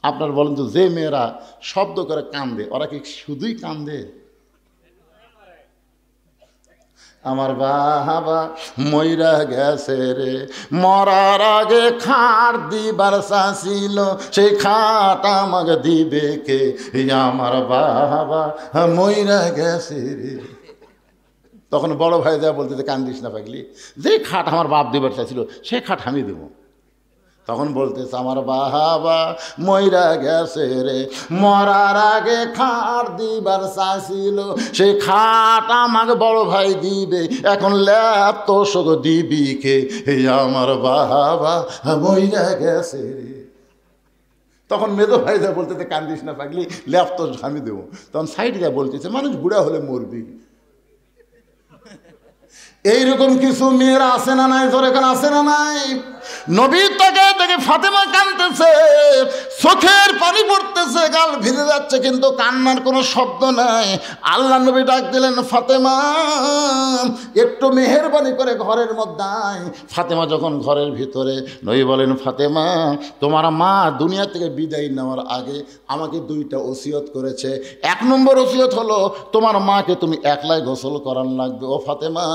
আপনার বলেন তো, যে মেয়েরা শব্দ করে কান্দে, ওরা কি শুধুই কান্দে? আমার বাবা মইরা গেছে রে, মরার আগে খাট দিবার চাছিল, সেই খাট আমাকে দিবে কে? আমার বাবা মইরা গেছে রে। তখন বড় ভাই যা বলতে, কান্দিস না পাগলি, যে খাট আমার বাপ দিবার চাইছিল সে খাট আমি দেবো। তখন বলতেছে, আমার বাবা মইরা গেছে রে, মরার আগে খাট দিবার চাইছিল, সেই খাট আমাকে বড় ভাই দিবে, এখন ল্যাপ তো শোক দিবি কে? আমার বাবা মইরা গেছে রে। তখন মেজো ভাই যা বলতেছে, কান্দিস না পাগলি, ল্যাপ তো আমি দেবো। তখন সাইড যা বলতেছে, মানুষ বুড়া হলে মরবি। এইরকম কিছু মেয়েরা আছে না নাই? তোর এখানে আছে না নাই? নবীর তাকে দেখে ফাতেমা কাঁদতেছে, চোখের পানি পড়তেছে, গাল ভিজে যাচ্ছে, কিন্তু কান্নার কোনো শব্দ নাই। আল্লাহ নবী ডাক দিলেন, ফাতেমা একটু মেহেরবানি করে ঘরের মধ্যে আয়। ফাতেমা যখন ঘরের ভিতরে, নবী বলেন, ফাতেমা তোমার মা দুনিয়া থেকে বিদায় নেওয়ার আগে আমাকে দুইটা ওসিয়ত করেছে। 1 নম্বর ওসিয়ত হলো, তোমার মাকে তুমি একলাই গোসল করান লাগবে। ও ফাতেমা,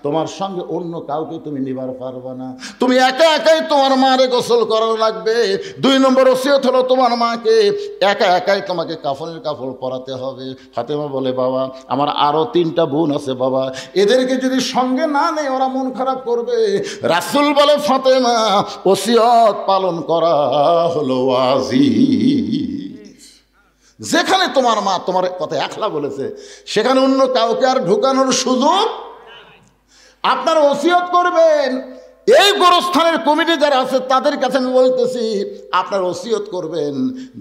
তোমার সঙ্গে অন্য কাউকে তুমি নিবার পারবে না, তুমি একা একাই তোমার মারে গোসল করানো লাগবে। 2 নম্বর ওসিয়ত হলো, তোমার মাকে একা একাই তোমাকে কাফনের কাপড় পরাতে হবে। ফাতেমা বলে, বাবা আমার আরো 3টা বোন আছে বাবা, এদেরকে যদি সঙ্গে না নেই ওরা মন খারাপ করবে। রাসূল বলে, ফাতেমা ওসিয়ত পালন করা হলো ওয়াজিব। যেখানে তোমার মা তোমার কথা একলা বলেছে, সেখানে অন্য কাউকে আর ঢুকানোর সুযোগ। আপনার ওসিয়ত করবেন। এই গোরস্থানের কমিটি যারা আছে তাদের কাছে আমি বলতেছি, আপনার ওসিয়ত করবেন,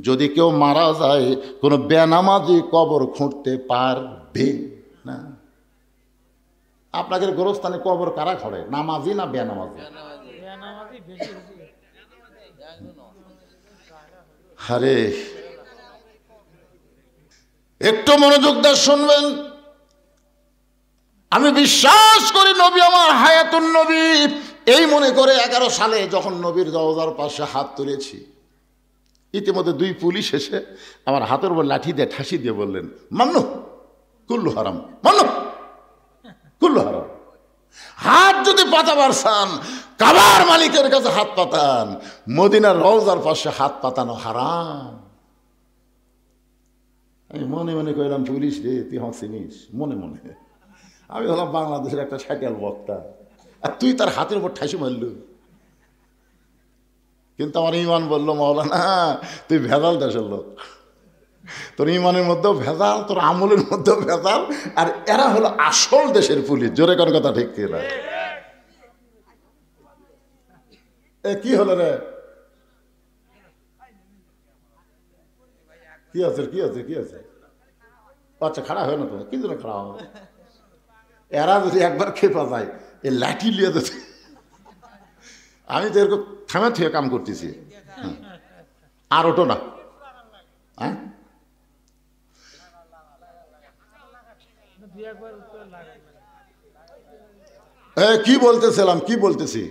যদি কেউ মারা যায় কোনো বেনামাজি কবর খুঁড়তে পারবে না। আপনাদের গোরস্থানে কবর কারা খড়ে, নামাজি না বেনামাজি? আরে একটু মনোযোগ দিয়ে শুনবেন। আমি বিশ্বাস করি নবী আমার হায়াতুন নবী, এই মনে করে 11 সালে যখন নবীর রওজার পাশে হাত তুলেছি, ইতিমধ্যে 2 পুলিশ এসে আমার হাতের উপর লাঠি দিয়ে ঠাসি দিয়ে বললেন, মান্নু কুল্লু হারাম, মান্নু কুল্লু হারাম। হাত যদি পাতাবার চান, কাবার মালিকের কাছে হাত পাতান, মদিনার রওজার পাশে হাত পাতানো হারাম। আমি মনে মনে কইলাম, পুলিশ রে তুই আমাকে চিনিস? মনে মনে আমি হলাম বাংলাদেশের একটা সাইকেল বক্তা, আর তুই তার হাতের উপর ঠাসি মারল। কিন্তু আমার ইমান বললো, মাওলানা তুই ভেজাল দেশের লোক, তোর ইমানের মধ্যেও ভেজাল, তোর আমলের মধ্যেও ভেজাল, আর এরা হলো আসল দেশের পুলিশ। জোরে কোন কথা ঠিক কিনা? এ কি হলো রে? কি আছে কি আছে কি আছে? আচ্ছা খারাপ হয় না তো, কি জন্য খারাপ হবে? এরা যদি একবার খেপা যায়, এ লাঠি লিয়ে দিতে। আমি তো এরকম থামে থেকে কাম করতেছি, আর ওটো না। হ্যাঁ কি বলতেছিলাম, কি বলতেছি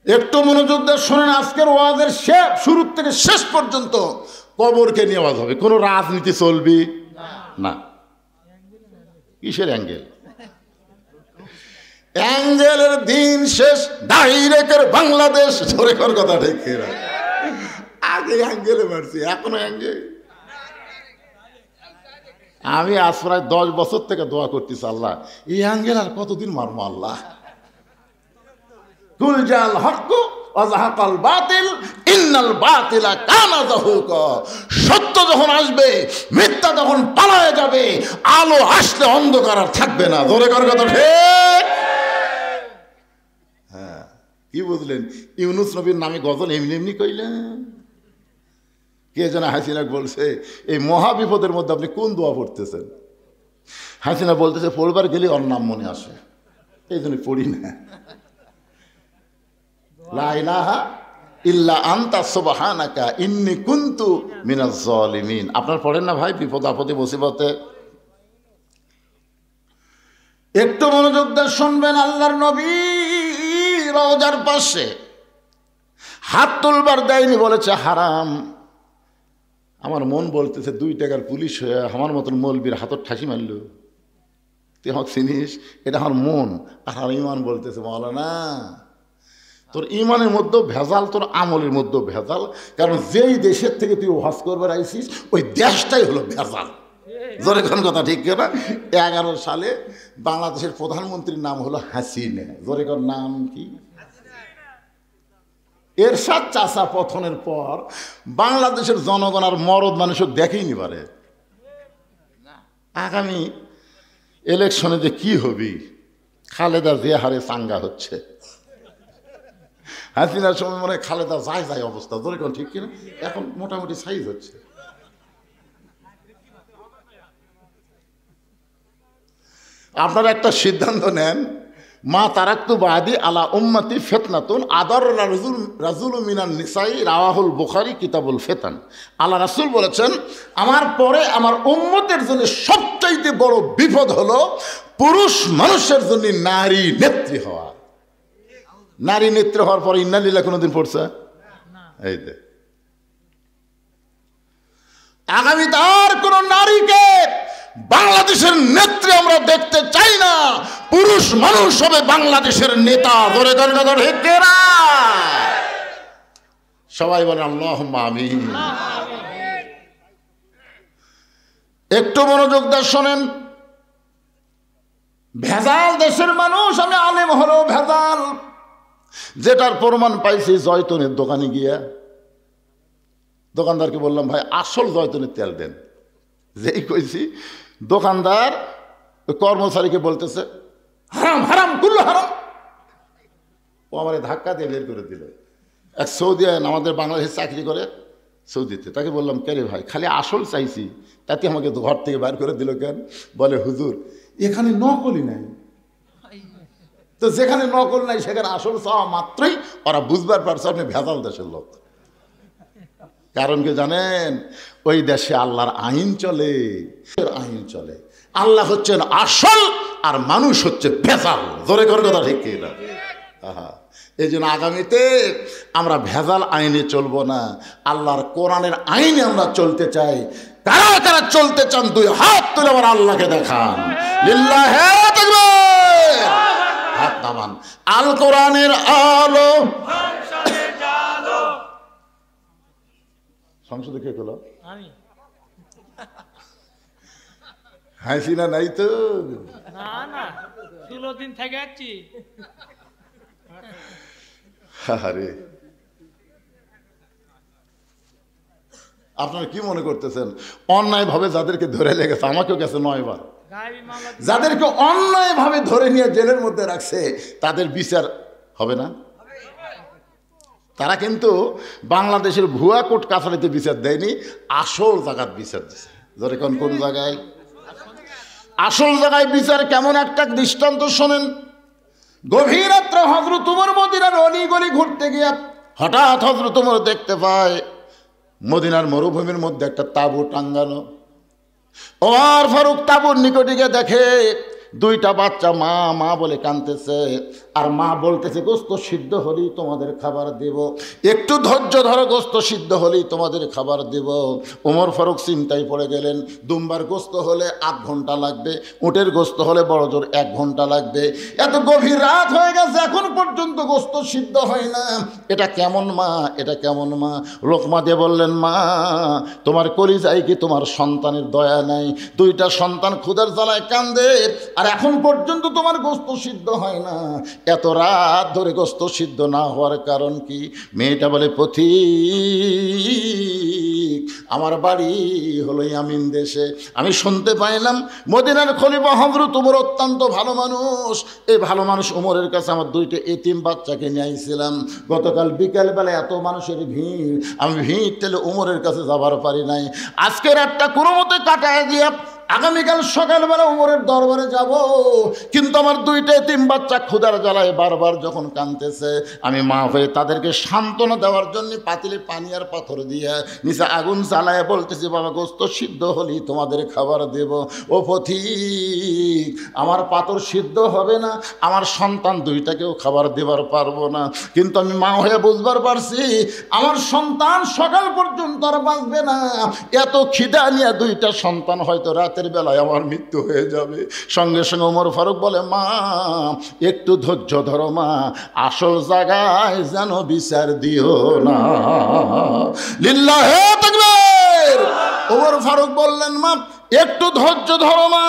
একটু মনোযোগ দিয়ে শোনেন। আজকের ওয়াজের শুরু থেকে শেষ পর্যন্ত কবরকে নিয়ে ওয়াজ হবে, কোনো রাজনীতি চলবি না। কিসের অ্যাঙ্গেল? অ্যাঙ্গেলের দিন শেষ, ডাইরেক্টের বাংলাদেশ। ধরে কর কথা ঠিক কিনা? আগে অ্যাঙ্গেলে মারছি, এখনো অ্যাঙ্গেল। আমি আজ প্রায় 10 বছর থেকে দোয়া করতেছি, আল্লাহ এই অ্যাঙ্গেল আর কতদিন মারবো আল্লাহ। কুল জাল হক ওয়াজাহাকাল বাতিল ইন্নাল বাতিলা কানা যাহুকা। সত্য যখন আসবে, মিথ্যা যখন পালায়ে যাবে, আলো আসলে অন্ধকার আর থাকবে না। জোরে কর কথা ঠিক। হ্যাঁ কি বুঝলেন? ইউনুস নবীর নামে গজল এমনি এমনি কইলেন? কে যেন হাসিনা বলছে, এই মহা বিপদের মধ্যে আপনি কোন দোয়া পড়তেছেন? হাসিনা বলতেছে, পড়বার গেলে ওর নাম মনে আসে, এই জন্য পড়ি না। লা ইলাহা ইল্লা আনতা সুবহানাকা ইন্নী কুনতু মিনাজ জালিমিন। আপনার পড়েন না ভাই বিপদ আপদে মুসিবতে? একটু মনোযোগ দিয়ে শুনবেন। আল্লাহর নবী রওজার পাশে হাত তুলবার দেয়নি, বলেছে হারাম। আমার মন বলতেছে 2 টাকার পুলিশ হয়ে আমার মতন মৌলবীর হাতর ঠাসি মারল, তুই আমাকে চিনিস? এটা আমার মন। আর আমার ইমান বলতেছে মাওলানা তোর ইমানের মধ্যেও ভেজাল, তোর আমলের মধ্যেও ভেজাল, কারণ যেই দেশের থেকে তুই ওয়াজ করবার আইসিস ওই দেশটাই হলো ভেজাল। জোরে কোন কথা ঠিক না? 11 সালে বাংলাদেশের প্রধানমন্ত্রীর নাম হলো হাসিনা। জোরে কোন নাম কি? এরশাদ চাচা পতনের পর বাংলাদেশের জনগণ আর মরদ মানুষও দেখেই পারে আগামী ইলেকশনে যে কি হবে। খালেদা জিয়া হারে চাঙ্গা হচ্ছে, হাসিনার সময় মনে হয় খালেদা যায় যায় অবস্থা। ধরে কোন ঠিক কিনা? এখন মোটামুটি সাইজ হচ্ছে। আপনারা একটা সিদ্ধান্ত নেন, মা তারাক্তু বাদি আলা উম্মতি ফিতনাতুন আদার রাজুল মিনান নিসাই, রাওয়াহুল বুখারী কিতাবুল ফিতান। আল্লাহ রাসূল বলেছেন আমার পরে আমার উম্মতের জন্য সবচাইতে বড় বিপদ হলো পুরুষ মানুষের জন্য নারী নেত্রী হওয়া। নারী নেত্রী হওয়ার পরে ইন্না লিল্লাহ কোনোদিন পড়ছে? এই যে আগামী তার কোন নারীকে বাংলাদেশের নেত্রী আমরা দেখতে চাই না। পুরুষ মানুষ হবে বাংলাদেশের নেতা। ধরে সবাই বলেন আল্লাহুম্মা আমিন। একটু মনোযোগ দিয়ে শোনেন। ভেজাল দেশের মানুষ, আমি আলেম হলো ভেজাল, যেটার প্রমাণ পাইছি জয়তুনের দোকানে গিয়া দোকানদারকে বললাম ভাই আসল জয়তুনের তেল দেন। যেই কইছি দোকানদার কর্মচারীকে বলতেছে হারাম হারাম কুল্লু হারাম। ও আমার ধাক্কা দিয়ে বের করে দিল। এক সৌদি আমাদের বাংলাদেশে চাকরি করে সৌদিতে, তাকে বললাম কে রে ভাই খালি আসল চাইছি, তাতে আমাকে ঘর থেকে বের করে দিল কেন? বলে হুজুর এখানে নকলই নাই। তো যেখানে নকল নাই সেখানে আসল চাওয়া মাত্রই ওরা বুঝবার পারছে আপনি ভেজাল দেশের লোক। কারণ কি জানেন? ওই দেশে আল্লাহর আইন চলে, আইন চলে। আল্লাহ হচ্ছেন আসল আর মানুষ হচ্ছে ভেজাল। জোরে করে কথা ঠিক কিনা? এই জন্য আগামীতে আমরা ভেজাল আইনে চলবো না, আল্লাহর কোরআনের আইনে আমরা চলতে চাই। কারা কারা চলতে চান 2 হাত তুলে আমার আল্লাহকে দেখান। লিল্লাহে তাকবীর। হাত নামান। আল কোরআনের আলো সংসদে কে হলো? আমি। হাসিনা নাই তো? না না 16 দিন থেকে যাচ্ছি। আরে আপনারা কি মনে করতেছেন অন্যায় ভাবে যাদেরকে ধরে লেগেছে, আমাকেও গেছে 9 বার, যাদেরকে অন্যায় ভাবে ধরে নিয়ে জেলের মধ্যে রাখছে তাদের বিচার হবে না? তারা কিন্তু বাংলাদেশের ভুয়া কোর্ট কাছারিতে বিচার দেয়নি, আসল জায়গার বিচার দিচ্ছে। ধরে কোন জায়গায়? আসল জায়গায় বিচার কেমন একটা দৃষ্টান্ত শোনেন। গভীর রাত্রে হযরত ওমর মদিনার অলিগলি ঘুরতে গিয়ে হঠাৎ হযরত ওমর দেখতে পায় মদিনার মরুভূমির মধ্যে একটা তাঁবু টাঙ্গানো। ওমর ফারুক তাঁবুর নিকটে গিয়ে দেখে 2টা বাচ্চা মা মা বলে কাঁদতেছে, আর মা বলতেছে গোস্ত সিদ্ধ হলেই তোমাদের খাবার দেব, একটু ধৈর্য ধরো, গোস্ত সিদ্ধ হলেই তোমাদের খাবার দেব। ওমর ফারুক চিন্তায় পড়ে গেলেন, দুম্বার গোস্ত হলে 8 ঘন্টা লাগবে, উটের গোস্ত হলে বড় জোর 1 ঘন্টা লাগবে। এত গভীর রাত হয়ে গেছে এখন পর্যন্ত গোস্ত সিদ্ধ হয় না, এটা কেমন মা, এটা কেমন মা? লোকমা দিয়ে বললেন মা তোমার কলিজায় কি তোমার সন্তানের দয়া নাই? 2টা সন্তান ক্ষুধার জ্বালায় কান্দে, আর এখন পর্যন্ত তোমার গোস্ত সিদ্ধ হয় না। এত রাত ধরে গোস্ত সিদ্ধ না হওয়ার কারণ কি? মেয়েটা বলে পথিক আমার বাড়ি হলো ইয়ামিন দেশে, আমি শুনতে পাইলাম মদিনার খলিফা হযরত ওমর অত্যন্ত ভালো মানুষ। এই ভালো মানুষ ওমরের কাছে আমার 2টা এতিম বাচ্চাকে নিয়ে আইছিলাম। গতকাল বিকালবেলা এত মানুষের ভিড়, আমি ভিড় ঠেলে ওমরের কাছে যাবার পারি নাই। আজকের একটা কোনো মতে কাটায় দিয়ে আগামীকাল সকালবেলা ওমরের দরবারে যাব, কিন্তু আমার দুইটা এতিম বাচ্চা ক্ষুধার জ্বালায় বারবার যখন কাঁদতেছে, আমি মা হয়ে তাদেরকে সান্ত্বনা দেওয়ার জন্য পাতিলে পানি আর পাথর দিয়ে নিচে আগুন জ্বালায় বলতেছি, বাবা গোস্ত সিদ্ধ হলেই তোমাদের খাবার দেব। ও পথিক, আমার পাথর সিদ্ধ হবে না, আমার সন্তান দুইটাকেও খাবার দেবার পারবো না, কিন্তু আমি মা হয়ে বুঝবার পারছি আমার সন্তান সকাল পর্যন্ত আর বাঁচবে না। এত খিদা নিয়ে দুইটা সন্তান হয়তো রাতের বেলায় আমার মৃত্যু হয়ে যাবে। সঙ্গে সঙ্গে ওমর ফারুক বলে, মা একটু ধৈর্য ধরো মা, আসল জায়গায় যেন বিচার দিও না। লিল্লাহে তাকবীর। ওমর ফারুক বললেন, মা একটু ধৈর্য ধরো মা,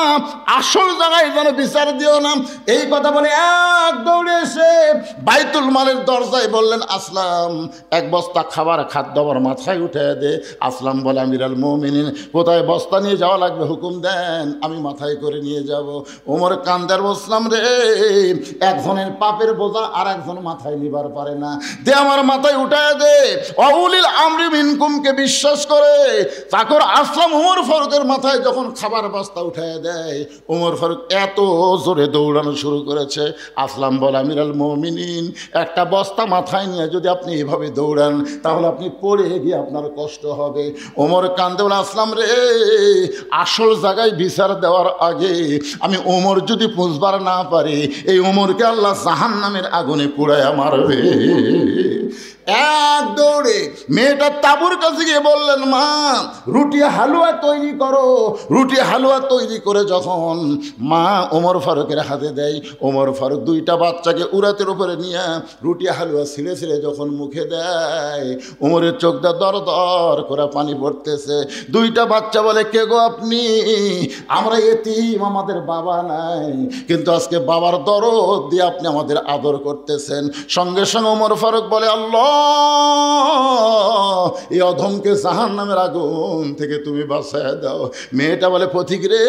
আসল জায়গায় যেন বিচার দিও না। এই কথা বলে এক দৌড়ে এসে বাইতুল মালের দরজায় বললেন, আসলাম এক বস্তা খাবার খাদ্য আমার মাথায় উঠে দে। আসলাম বলে, আমিরাল মুমিনিন কোথায় বস্তা নিয়ে যাওয়া লাগবে হুকুম দেন, আমি মাথায় করে নিয়ে যাব। ওমর কান্দার বসলাম, রে একজনের পাপের বোঝা আর একজন মাথায় নিবার পারে না, দে আমার মাথায় উঠায় দে। অউলিল আমরি মিনকুমকে বিশ্বাস করে চাকর আসলাম ওমর ফারুকের মাথায় যখন খাবার বস্তা উঠায় দেয়, ওমর ফারুক এত জোরে দৌড়ানো শুরু করেছে। আসলাম বলে, আমিরাল মুমিনিন একটা বস্তা মাথায় নিয়ে যদি আপনি এভাবে দৌড়ান তাহলে আপনি পড়ে গিয়ে আপনার কষ্ট হবে। ওমর কান্দে বলে, আসলাম রে আসল জায়গায় বিচার দেওয়ার আগে আমি ওমর যদি বুঝবার না পারি, এই ওমরকে আল্লাহ জাহান্নামের আগুনে পুড়ায় মারবে। এক দৌড়ে মেয়েটা তাবুর কাছে গিয়ে বললেন, মা রুটি হালুয়া তৈরি করো। রুটি হালুয়া তৈরি করে যখন মা ওমর ফারুকের হাতে দেয়, ওমর ফারুক দুইটা বাচ্চাকে উরাতের উপরে নিয়ে রুটি হালুয়া ছিঁড়ে ছিঁড়ে যখন মুখে দেয়, ওমরের চোখটা দর দর করে পানি পড়তেছে। দুইটা বাচ্চা বলে, কে গো আপনি? আমরা এতিম, আমাদের বাবা নাই, কিন্তু আজকে বাবার দরদ দিয়ে আপনি আমাদের আদর করতেছেন। সঙ্গে সঙ্গে ওমর ফারুক বলে, আল্লাহ এই অধমকে জাহান্নামের আগুন থেকে তুমি বাঁচায় দাও। মেয়েটা বলে, পথিক রে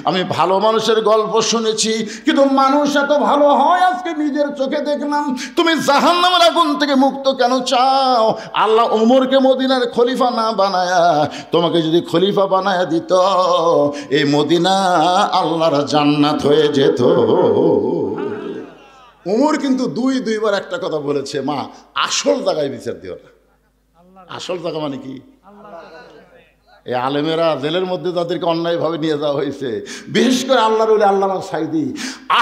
আমি ভালো মানুষের গল্প শুনেছি, কিন্তু মানুষ এত ভালো হয় আজকে নিজের চোখে দেখলাম। তুমি জাহান্নামের আগুন থেকে মুক্ত কেন চাও? আল্লাহ ওমরকে মদিনার খলিফা না বানায়া তোমাকে যদি খলিফা বানায়া দিত, এই মদিনা আল্লাহর জান্নাত হয়ে যেত। ওমর কিন্তু দুইবার একটা কথা বলেছে, মা আসল জায়গায় বিচার দিও না। আসল জায়গা মানে কি? এই আলেমেরা জেলের মধ্যে যাদেরকে অন্যায়ভাবে নিয়ে যাওয়া হয়েছে, বিশেষ করে আল্লাহর ওলি আল্লামা সাইদি,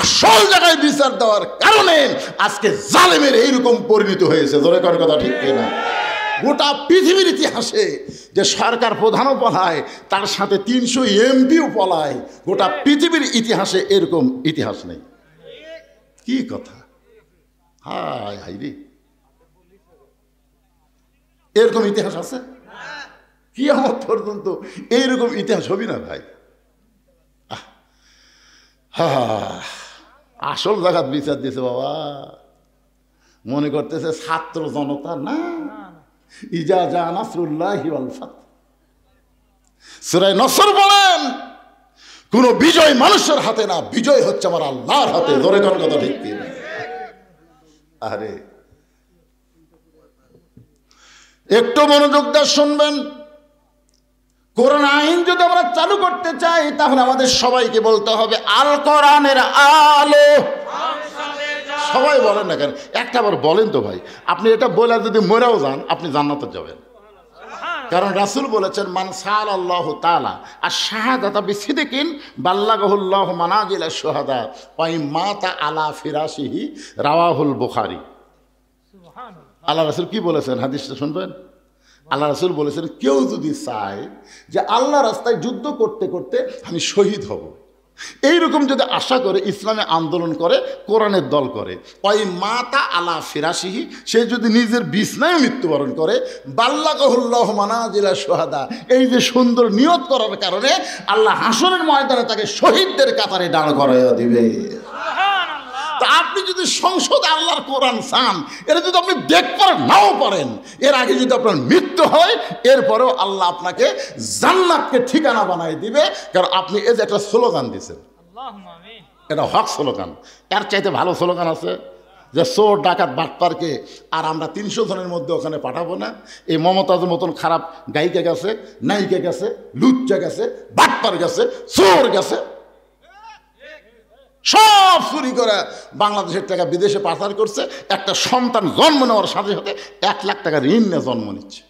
আসল জায়গায় বিচার দেওয়ার কারণে আজকে জালেমের এইরকম পরিণত হয়েছে। জোরে করার কথা ঠিক কিনা? গোটা পৃথিবীর ইতিহাসে যে সরকার প্রধানও পলায়, তার সাথে 300 এমপিও পলায়, গোটা পৃথিবীর ইতিহাসে এরকম ইতিহাস নেই। কি কথা! হায় হাই রে, এরকম ইতিহাস আছে? কিয়ামত পর্যন্ত এইরকম ইতিহাস হবি না ভাই। আসল জায়গা বিচার দিয়েছে বাবা। মনে করতেছে ছাত্র জনতা না। ইজা জা নাসরুল্লাহি ওয়াল ফাত, সূরা নসর বলেন, কোন বিজয় মানুষের হাতে না, বিজয় হচ্ছে আমার আল্লাহর হাতে। ধরে কোন কথা ঠিক কি? আরে একটু মনোযোগ দিয়ে শুনবেন। কোরআন আইন যদি আমরা চালু করতে চাই, তাহলে আমাদের সবাইকে বলতে হবে আল কোরআনের আলো। সবাই বলেন না কেন? একটা বার বলেন তো ভাই। আপনি এটা বলে যদি মরেও যান, আপনি জান্নাতে যাবেন। কারণ রাসূল বলেছেন, মান সাআলাল্লাহু তাআলা আশ-শাহাদাতা বিসিদকিন বাল্লাগাহুল্লাহু মানাজিলাশ শুহাদা ওয়া মাতা আলা ফিরাশিহি, রাওয়াহুল বুখারী। আল্লাহ রাসূল কি বলেছেন? হাদিসটা শুনবেন। আল্লাহ রাসূল বলেছেন, কেউ যদি চায় যে আল্লাহ রাস্তায় যুদ্ধ করতে করতে আমি শহীদ হব, এইরকম যদি আশা করে ইসলামে আন্দোলন করে, কোরআনের দল করে, ওই মাতা আলা ফিরাশিহি, সে যদি নিজের বিছনায় মৃত্যুবরণ করে, বাল্লাগাহুল্লাহু মানাজিলা শুহাদা, এই যে সুন্দর নিয়ত করার কারণে আল্লাহ হাসরের ময়দানে তাকে শহীদদের কাতারে দাঁড় করাইয়া দিবে। তা আপনি যদি সংসদে আল্লাহর কোরআন চান, এটা যদি আপনি দেখতে নাও পারেন, এর আগে যদি আপনার মৃত্যু হয়, এরপরেও আল্লাহ আপনাকে জান্নাতকে ঠিকানা বানাই দিবে। কারণ আপনি এই যে একটা স্লোগান দিয়েছেন, এটা হক স্লোগান। এর চাইতে ভালো স্লোগান আছে? যে চোর ডাকাত বাটপারকে আর আমরা 300 জনের মধ্যে ওখানে পাঠাবো না। এই মমতাজের মতন খারাপ গায়িকা গেছে, নায়িকা গেছে, লুচ্চা গেছে, বাটপার গেছে, চোর গেছে, সব চুরি করে বাংলাদেশের টাকা বিদেশে পাচার করছে। একটা সন্তান জন্ম নেওয়ার সাথে সাথে 1 লাখ টাকা ঋণ নিয়ে জন্ম নিচ্ছে।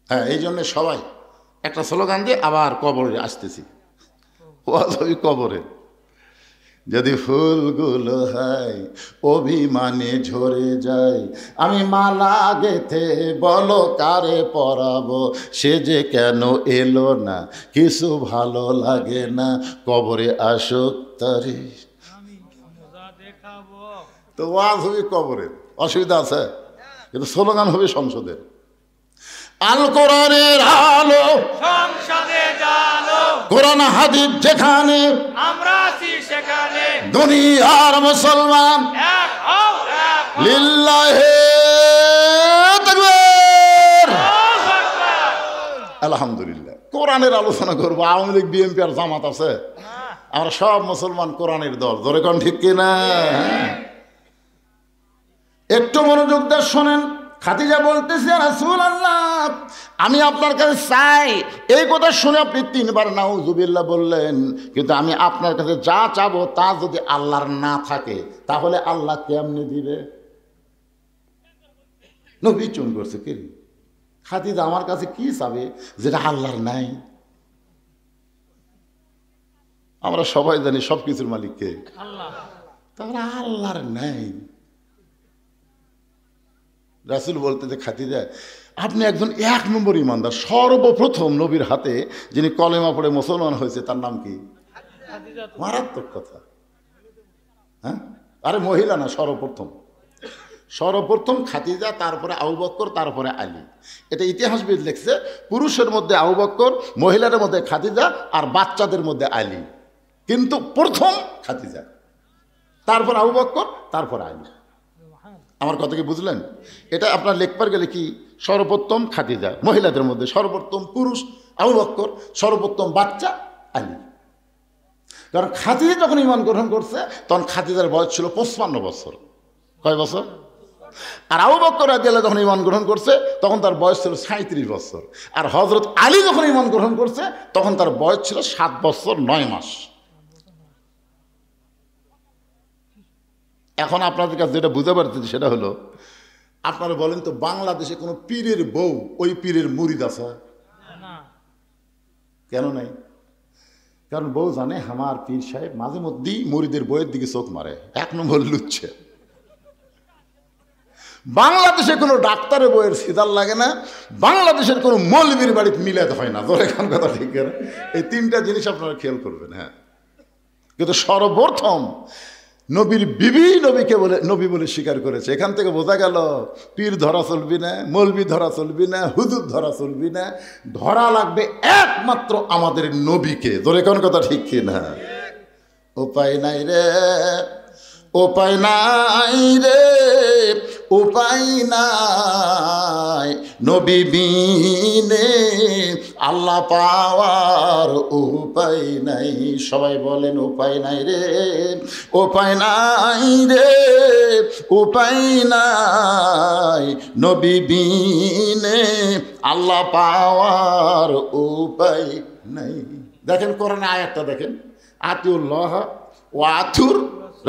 হ্যাঁ, এই জন্য সবাই একটা স্লোগান দিয়ে আবার কবরে আসতেছি, ওই কবরে যদি ফুলগুলো হয় অভিমানে ঝরে যায়, আমি মালা গেথে বলো কারে পরাবো, সে যে কেন এলো না, কিছু ভালো লাগে না, কবরে আসুক তারে। তো ওয়াজ হবে কবরের, অসুবিধা আছে, কিন্তু স্লোগান হবে সংসদের। আল কোরআনের আলো সংসদে জালো, কোরআন হাদিস যেখানে আমরা আছি সেখানে, দুনিয়ার মুসলমান এক হও এক হও, লিল্লাহি তাকবীর, আল্লাহু আকবার। আলহামদুলিল্লাহ, কোরআনের আলোচনা করব। আওয়ামী লীগ, বিএনপি আর জামাত আছে, আমরা সব মুসলমান কোরআনের দল, ধরে কোন ঠিক কিনা? একটু মনোযোগ দিয়ে শোনেন। খাদিজা বলতেছে, রাসূলুল্লাহ, আমি আপনার কাছে চাই। এই কথা শুনে আপনি 3 বার নাউজুবিল্লাহ বললেন, কিন্তু আমি আপনার কাছে যা চাবো তা যদি আল্লাহর না থাকে তাহলে আল্লাহ কেমনে দিবে? নবী চুন করছে, কি খাদিজা আমার কাছে কি চাবে যেটা আল্লাহর নাই? আমরা সবাই জানি সব কিছুর মালিক কে? আল্লাহ। তাহলে আল্লাহর নাই। রাসূল বলতে যে, খাদিজা আপনি একজন 1 নম্বর ইমানদার, সর্বপ্রথম নবীর হাতে যিনি কলেমা পড়ে মুসলমান হয়েছে তার নাম কি? মারাত্মক কথা। হ্যাঁ, আরে মহিলা না, সর্বপ্রথম খাদিজা, তারপরে আবু বকর, তারপরে আলী। এটা ইতিহাসবিদ লিখছে, পুরুষের মধ্যে আবু বকর, মহিলাদের মধ্যে খাদিজা, আর বাচ্চাদের মধ্যে আলী, কিন্তু প্রথম খাদিজা, তারপর আবু বকর, তারপর আলী। আমার কথা কি বুঝলেন? এটা আপনার লেখবার গেলে কি, সর্বোত্তম খাদিজা, মহিলাদের মধ্যে সর্বোত্তম পুরুষ আবু বকর, সর্বোত্তম বাচ্চা আলী। কারণ খাদিজা যখন ঈমান গ্রহণ করছে তখন খাদিজার বয়স ছিল 55 বছর। কয় বছর? আর আবু বকর রাদিয়াল্লাহু যখন ঈমান গ্রহণ করছে তখন তার বয়স ছিল 37 বছর। আর হযরত আলী যখন ঈমান গ্রহণ করছে তখন তার বয়স ছিল 7 বছর 9 মাস। এখন আপনাদের কাছে যেটা বুঝতে পারতেছি সেটা হলো, আপনারা বলেন তো, বাংলাদেশে কোনো পীরের বউ ওই পীরের মুরিদ আছে? কেন নাই? কারণ বউ জানে আমার পীর সাহেব মাঝে মধ্যেই মুরিদের বইয়ের দিকে চোখ মারে, 1 নম্বর লুচ্ছে। বাংলাদেশে কোনো ডাক্তারের বইয়ের সিদার লাগে না, বাংলাদেশের কোনো মৌলবীর বাড়িতে মিলাতে হয় না। ধরে খান কথা ঠিক না? এই 3টা জিনিস আপনারা খেয়াল করবেন। হ্যাঁ, কিন্তু সর্বপ্রথম নবীর বিবি নবীকে বলে নবী বলে স্বীকার করেছে। এখান থেকে বোঝা গেল পীর ধরা চলবি না, মৌলবি ধরা চলবি না, হুজুর ধরা চলবি না, ধরা লাগবে একমাত্র আমাদের নবীকে। ধরে কোন কথা ঠিক কি না? উপায় নাই রে, উপায় নাই রে, উপায় নাই, নবী বিনে আল্লাহ পাওয়ার উপায় নাই। সবাই বলেন উপায় নাই রে, উপায় নাই রে, উপায় নাই, নবী বিনে আল্লাহ পাওয়ার উপায় নাই। দেখেন কোরআনে আয়াতটা দেখেন, আতিউল্লাহ ওয়া আতিউর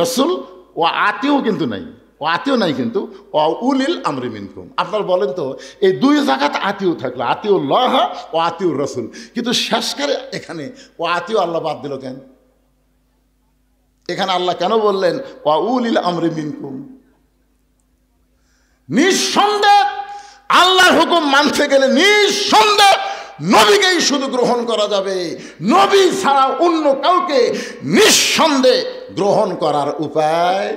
রাসূল, ওয়া আতিউ কিন্তু নাই, ও আতিও নাই, কিন্তু ও উলিল আমরি মিনকুম। আপনারা বলেন তো, এই 2 জায়গাতে আতিউ থাকলো, আতিউল্লাহ ও আতিউর রাসূল, কিন্তু শেষকারে এখানে ও আতিউ আল্লাহ বাদ দিল কেন? এখানে আল্লাহ কেন বললেন ও উলিল আমরি মিনকুম? নিঃসন্দেহে আল্লাহর হুকুম মানতে গেলে নিঃসন্দেহে নবীকেই শুধু গ্রহণ করা যাবে, নবী ছাড়া অন্য কাউকে নিঃসন্দেহে গ্রহণ করার উপায়।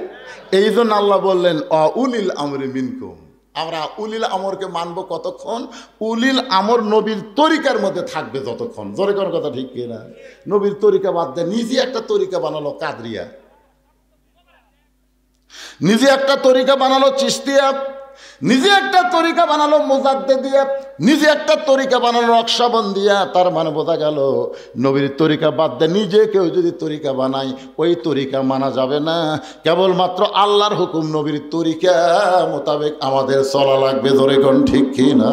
এই জন্য আল্লাহ বললেন উলিল আমরি মিনকুম। আমরা উলিল আমরকে মানবো কতক্ষণ? উলিল আমর নবীর তরিকার মধ্যে থাকবে যতক্ষণ। জোরে কোন কথা ঠিক কিনা? নবীর তরিকা বাদ দেয়, নিজে একটা তরিকা বানালো কাদরিয়া, নিজে একটা তরিকা বানালো চিশতিয়া, নিজে একটা তরিকা বানালো মোজাদ্দে দিয়ে, নিজে একটা তরিকা বানালো নকশাবন দিয়া। তার মানে বোঝা গেল নবীর তরিকা বাদ দিয়ে নিজে কেউ যদি তরিকা বানায় ওই তরিকা মানা যাবে না। কেবলমাত্র আল্লাহর হুকুম নবীর তরিকা মোতাবেক আমাদের চলা লাগবে। ধরে কোন ঠিক কি না?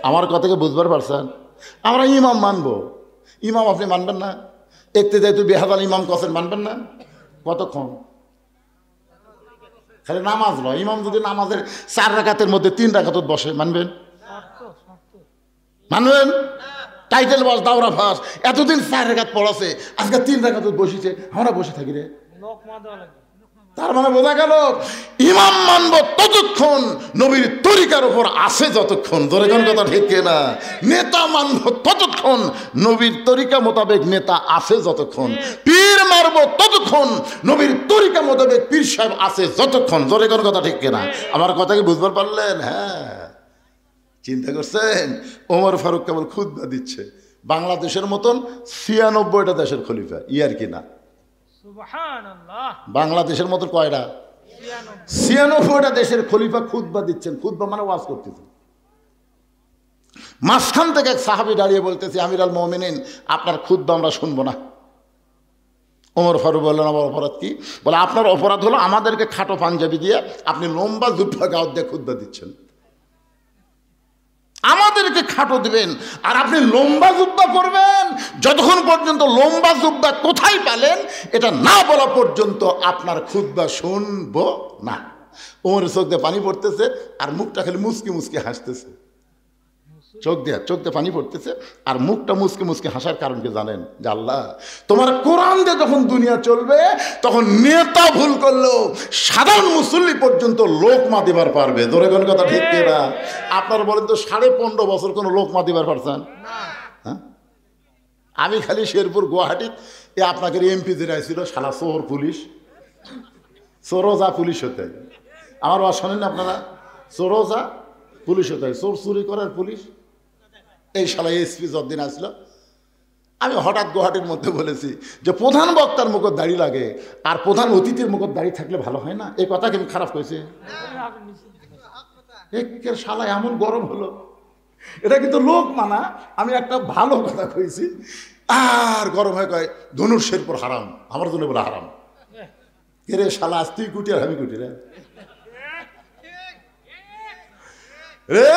আমার কথাকে বুঝবার পারছেন? আমরা ইমাম মানবো, ইমাম আপনি মানবেন না? একতে যাই তুই বেহাদাল ইমাম কসেন মানবেন না? কতক্ষণ খালি নামাজ নয়, ইমাম যদি নামাজের 4 রাকাতের মধ্যে 3 রাকাত বসে মানবেন? মানবেন? টাইটেল বাস দাওরা ফাঁস এতদিন 4 রাকাত পড়াছে, আজকে 3 রাকাত বসেছে, আমরা বসে থাকি রে। তার মানে বোঝা গেল ইমাম মানব ততক্ষণ নবীর তরিকার উপর আসে যতক্ষণ। ধরে কোন কথা ঠিক না? নেতা মানব ততক্ষণ নবীর তরিকা মোতাবেক নেতা আসে যতক্ষণ। পীর মারব ততক্ষণ নবীর তরিকা মোতাবেক পীর সাহেব আসে যতক্ষণ। ধরে কোন কথা ঠিক না? আমার কথা কি বুঝবার পারলেন? হ্যাঁ, চিন্তা করছেন? ওমর ফারুক কেবল খুতবা দিচ্ছে, বাংলাদেশের মতন 96টা দেশের খলিফা, ইয়ার কি না? বাংলাদেশের মতো কয়টা? 96টা দেশের খলিফা খুতবা দিচ্ছেন। খুতবা মানে ওয়াজ করতেছেন। মাঝখান থেকে এক সাহাবী দাঁড়িয়ে বলতেছে, আমির আল মুমিনিন আপনার খুতবা আমরা শুনবো না। ওমর ফারুক বললেন, আমার অপরাধ কি? বলে আপনার অপরাধ হলো আমাদেরকে খাটো পাঞ্জাবি দিয়ে আপনি লম্বা জুব্বা গাউত দিয়ে খুতবা দিচ্ছেন। আমাদেরকে খাটো দিবেন আর আপনি লম্বা জুব্বা পরবেন। যতক্ষণ পর্যন্ত লম্বা জুব্বা কোথায় পেলেন এটা না বলা পর্যন্ত আপনার খুতবা শুনবো না। ওমরের চোখ দিয়ে পানি পড়তেছে আর মুখটা খালি মুচকি মুচকি হাসতেছে। চোখ দিয়ে পানি পড়তেছে আর মুখটা মুচকি মুচকি হাসার কারণ কি জানেন? যে আল্লাহ তোমার কোরআন দিয়ে যখন দুনিয়া চলবে তখন নেতা ভুল করলেও সাধারণ মুসল্লি পর্যন্ত লোকমা দিবার পারবে। ধরে কোন কথা ঠিক না? আপনার বলেন তো 15.5 বছর কোনো লোকমা দিবার পারছেন? হ্যাঁ, আমি খালি শেরপুর গুয়াহাটি এ আপনাকে এমপি যেটা ছিল শালা চোর পুলিশ, চোরোজা পুলিশ হতে। আমার বাস শোনেন আপনারা? চোরোজা পুলিশ হতে, চোর চুরি করার পুলিশ। এই শালা এসপি যতদিন আসলো, আমি হঠাৎ গুয়াহাটির মধ্যে বলেছি যে প্রধান বক্তার মুখত দাড়ি লাগে আর প্রধান অতিথির মুখত দাড়ি থাকলে ভালো হয় না। এই কথা কি খারাপ কইছে? শালা এমন গরম হলো, এটা কিন্তু লোক মানা। আমি একটা ভালো কথা কইছি আর গরম হয়ে কয় ধনুর শেরপুর হারাম, আমার জন্য বলে হারাম। এরে শালা আজ তুই কুটি আর আমি কুটি রে রে।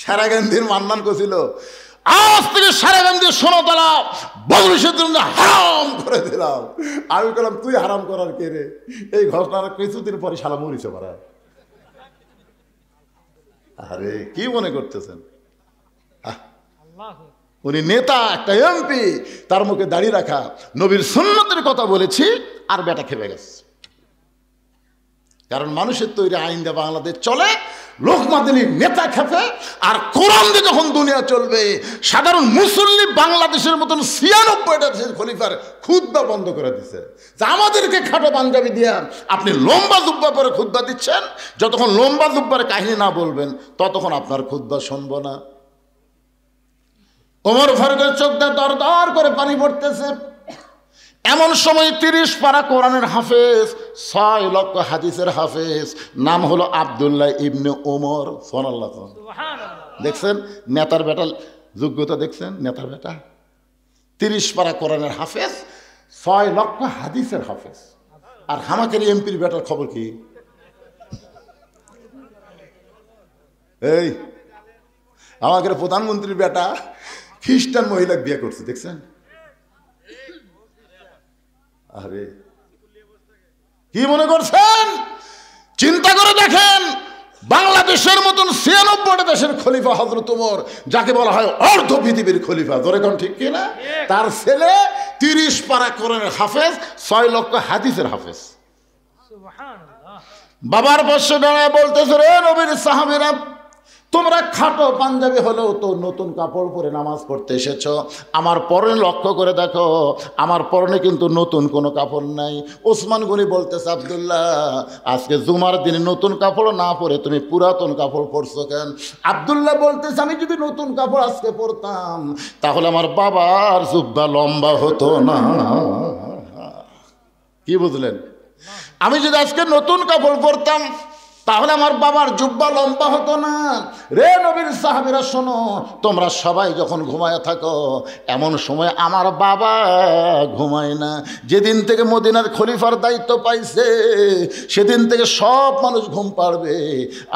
সারাগান্ধীর মান্নান কছিল আজ থেকে সারাগান্ধীর সোনাতলা বদলিশের জন্য হারাম করে দিলাম। আমি বললাম তুই হারাম করার কে রে? এই ঘটনার কিছুদিন পরে শালা মরিছে পারা। আরে কি মনে করতেছেন? উনি নেতা, একটা এমপি, তার মুখে দাড়ি রাখা, নবীর সুন্নতের কথা বলেছি আর বেটা খেপে গেছে। কারণ মানুষের তৈরি আইন দিয়ে বাংলাদেশ চলে, লোকমা দিলি নেতা খেপে। আর কোরআন দিয়ে যখন দুনিয়া চলবে সাধারণ মুসল্লি বাংলাদেশের মতন 96টা দেশের খলিফার খুতবা বন্ধ করে দিচ্ছে যে আমাদেরকে খাটো পাঞ্জাবি দিয়া আপনি লম্বা জুব্বা পরে খুতবা দিচ্ছেন। যতক্ষণ লম্বা জুব্বার কাহিনী না বলবেন ততক্ষণ আপনার খুতবা শুনবো না। ওমর ফারুকের চোখ দিয়ে দর দর করে পানি পড়তেছে। এমন সময় 30 পারা কোরআনের হাফেজ, 6 লক্ষ হাদিসের হাফেজ, নাম হলো আব্দুল্লাহ ইবনে ওমর। সুবহানাল্লাহ। দেখছেন নেতার বেটা যোগ্যতা? দেখছেন নেতার বেটা 30 পারা কোরআনের হাফেজ, 6 লক্ষ হাদিসের হাফেজ। আর হামাকের এমপির বেটার খবর কি? এই আমাদের প্রধানমন্ত্রীর বেটা খ্রিস্টান মহিলা বিয়ে করছে, দেখছেন? আরে কি মনে করছেন? চিন্তা করে দেখেন, বাংলাদেশের মতন 96টা দেশের খলিফা হযরত ওমর, যাকে বলা হয় অর্ধ পৃথিবীর খলিফা, ধরে কোন ঠিক কিনা? তার ছেলে 30 পারা কোরআনের হাফেজ, 6 লক্ষ হাদিসের হাফেজ। বাবার পাশে দাঁড়ায় বলতেছে, রে নবীর সাহাবীরা, তোমরা খাটো পাঞ্জাবি হলেও তো নতুন কাপড় পরে নামাজ পড়তে এসেছো। আমার পরনে লক্ষ্য করে দেখো, আমার পরনে কিন্তু নতুন কোনো কাপড় নাই। ওসমান গনি বলতেছে, আব্দুল্লাহ আজকে জুমার দিনে নতুন কাপড় না পরে তুমি পুরাতন কাপড় পরছো কেন? আব্দুল্লাহ বলতেছে, আমি যদি নতুন কাপড় আজকে পরতাম তাহলে আমার বাবার জুব্বা লম্বা হতো না। কি বুঝলেন? আমি যদি আজকে নতুন কাপড় পরতাম তাহলে আমার বাবার জুব্বা লম্বা হতো না। রে নবীর সাহাবীরা শোনো, তোমরা সবাই যখন ঘুমায় থাকো এমন সময় আমার বাবা ঘুমায় না। যেদিন থেকে মদিনার খলিফার দায়িত্ব পাইছে সেদিন থেকে সব মানুষ ঘুম পাড়বে,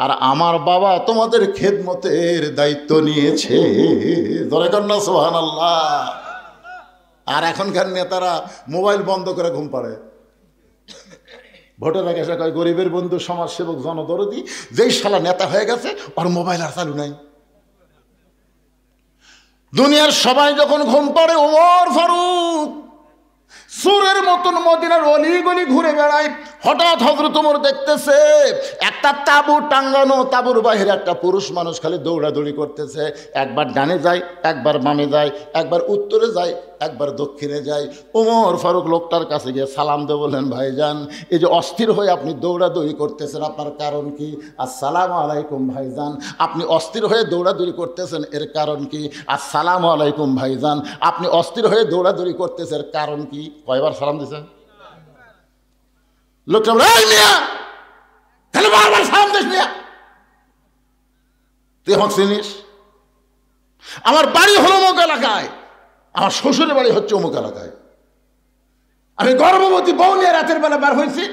আর আমার বাবা তোমাদের খেদমতের দায়িত্ব নিয়েছে। ধরে কন্যা সুবহানাল্লাহ। আর এখনকার নেতারা মোবাইল বন্ধ করে ঘুম পাড়ে। ভোটের আগে এসে কয় গরিবের বন্ধু, সমাজসেবক, জনদরদি, যেই শালা নেতা হয়ে গেছে ওর মোবাইল আর চালু নাই। দুনিয়ার সবাই যখন ঘুম পাড়ে ওমর ফারুক সুরের মতন মদিনার অলি গলি ঘুরে বেড়ায়। হঠাৎ হযরত ওমর দেখতেছে একটা তাঁবু টাঙ্গানো, তাঁবুর বাইরে একটা পুরুষ মানুষ খালি দৌড়াদৌড়ি করতেছে। একবার ডানে যায়, একবার বামে যায়, একবার উত্তরে যায়, একবার দক্ষিণে যায়। ওমর ফারুক লোকটার কাছে গিয়ে সালাম দিয়ে বললেন, ভাইজান এই যে অস্থির হয়ে আপনি দৌড়াদৌড়ি করতেছেন আপনার কারণ কি? আসসালামু আলাইকুম ভাইজান। আপনি অস্থির হয়ে দৌড়াদৌড়ি করতেছেন এর কারণ কি? আসসালামু আলাইকুম ভাইজান। আপনি অস্থির হয়ে দৌড়াদৌড়ি করতেছেন এর কারণ কি? কয়বার সালাম দিছে লোকটা? মিয়া তাহলে বারবার সালাম দিস মিয়া, তুই আমাকে চিনিস? আমার বাড়ি হলো অমুক এলাকায়, আমার শ্বশুরের বাড়ি হচ্ছে অমুক এলাকায়, আমি গর্ভবতী বউ নিয়ে রাতের বেলা বার হয়েছি,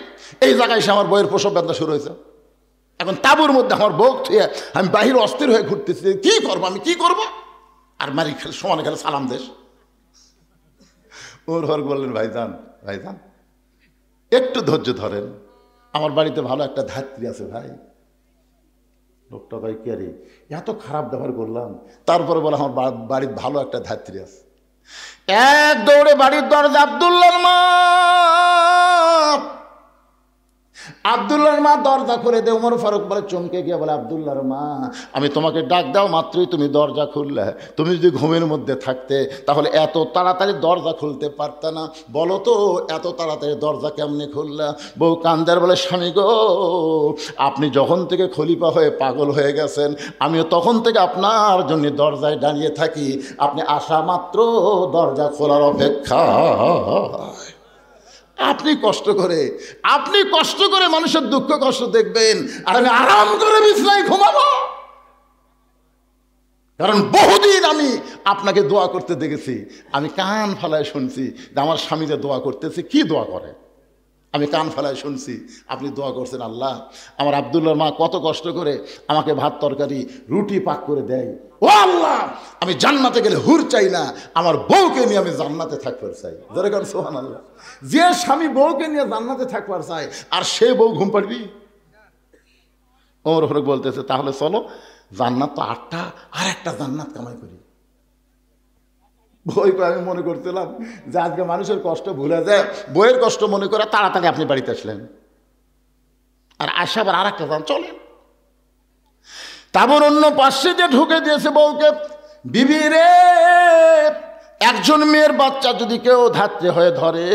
এই জায়গায় এসে আমার বউয়ের প্রসব বেদনা শুরু হয়েছে। এখন তাঁবুর মধ্যে আমার বউ থুয়ে আমি বাহির অস্থির হয়ে ঘুরতেছি, কি করবো আমি, কি করবো? আর মারি খেলে সমানে খেলে সালাম দেশ। ওর ঘর বললেন, ভাইজান ভাইজান একটু ধৈর্য ধরেন, আমার বাড়িতে ভালো একটা ধাত্রী আছে ভাই। লোকটা ভাই কে রে, এত খারাপ ব্যবহার করলাম, তারপরে বলে আমার বাড়ির ভালো একটা ধাত্রী আছে। এক দৌড়ে বাড়ির দরজা আব্দুল্লাহর মা, আব্দুল্লাহর মা দরজা খুলে দে। ওমর ফারুক বলে চমকে গিয়ে বলে, আব্দুল্লাহর মা আমি তোমাকে ডাক দাও মাত্রই তুমি দরজা খুললে, তুমি যদি ঘুমের মধ্যে থাকতে তাহলে এত তাড়াতাড়ি দরজা খুলতে পারতে না, বলো তো এত তাড়াতাড়ি দরজা কেমনে খুললা? বউ কান্দার বলে, স্বামী গো আপনি যখন থেকে খলিফা হয়ে পাগল হয়ে গেছেন আমিও তখন থেকে আপনার জন্য দরজায় দাঁড়িয়ে থাকি, আপনি আসা মাত্র দরজা খোলার অপেক্ষা। আপনি কষ্ট করে মানুষের দুঃখ কষ্ট দেখবেন, আর আমি আরাম করে বিছানায় ঘুমাবো। কারণ বহুদিন আমি আপনাকে দোয়া করতে দেখেছি, আমি কান ফালায় শুনছি যে আমার স্বামী যে দোয়া করতেছে, কি দোয়া করে আমি কান ফালায় শুনছি, আপনি দোয়া করছেন আল্লাহ আমার আব্দুল্লাহর মা কত কষ্ট করে আমাকে ভাত তরকারি রুটি পাক করে দেয়। ও আল্লাহ আমি জান্নাতে গেলে হুর চাই না, আমার বউকে নিয়ে আমি জান্নাতে থাকবার চাই। ধরে কারণ সুবহানাল্লাহ, যে স্বামী বউকে নিয়ে জান্নাতে থাকবার চাই আর সে বউ ঘুম পাড়বি? ওমর ফারুক বলতেছে, তাহলে চলো জান্নাত তো 8টা, আর একটা জান্নাত কামাই করি। বই আমি মনে করছিলাম যে আজকে মানুষের কষ্ট ভুলে যায়, বইয়ের কষ্ট মনে করে তাড়াতাড়ি আপনি বাড়িতে আসলেন, আর আসা আবার আর একটা জান চলেন। তারপর অন্য পাশে যে ঢুকে দিয়েছে বউকে, বিবি রে একজন মেয়ের বাচ্চা যদি কেউ ধাত্রী হয়ে ধরে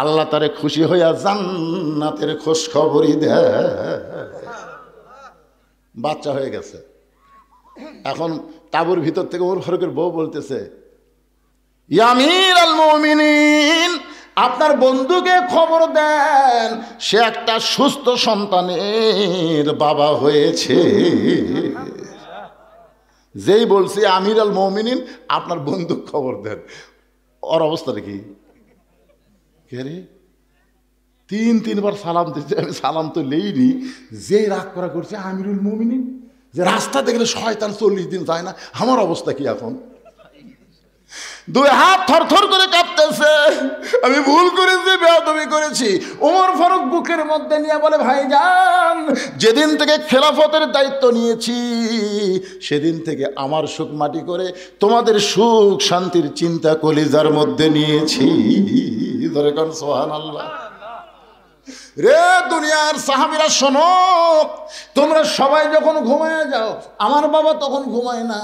আল্লাহ তারে খুশি হইয়া জান্নাতের খোঁজ খবরই দেয়। বাচ্চা হয়ে গেছে, এখন তাঁবুর ভিতর থেকে ওমর ফারুকের বউ বলতেছে, ইয়া আমিরুল মুমিনিন আপনার বন্ধুকে খবর দেন সে একটা সুস্থ সন্তানের বাবা হয়েছে। যেই বলছি আমিরুল মুমিনিন আপনার বন্ধু খবর দেন, ওর অবস্থাটা কি? কে রে 3-3বার সালাম দিচ্ছে, আমি সালাম তো লেইনি, যে রাগ করা করছে আমিরুল মুমিনিন, যে রাস্তা দেখলে শয়তান 40 দিন যায় না, আমার অবস্থা কি এখন? দুই হাত থরথর করে কাঁপতেছে, আমি ভুল করেছি, বেয়াদবি করেছি। ওমর ফারুক বুকের মধ্যে নিয়ে বলে, ভাইজান যেদিন থেকে খেলাফতের দায়িত্ব নিয়েছি সেদিন থেকে আমার সুখ মাটি করে তোমাদের সুখ শান্তির চিন্তা কলিজার মধ্যে নিয়েছি। ধরে কোন সুবহানাল্লাহ। রে দুনিয়ার সাহাবীরা শোনো, তোমরা সবাই যখন ঘুমায় যাও, আমার বাবা তখন ঘুমায় না।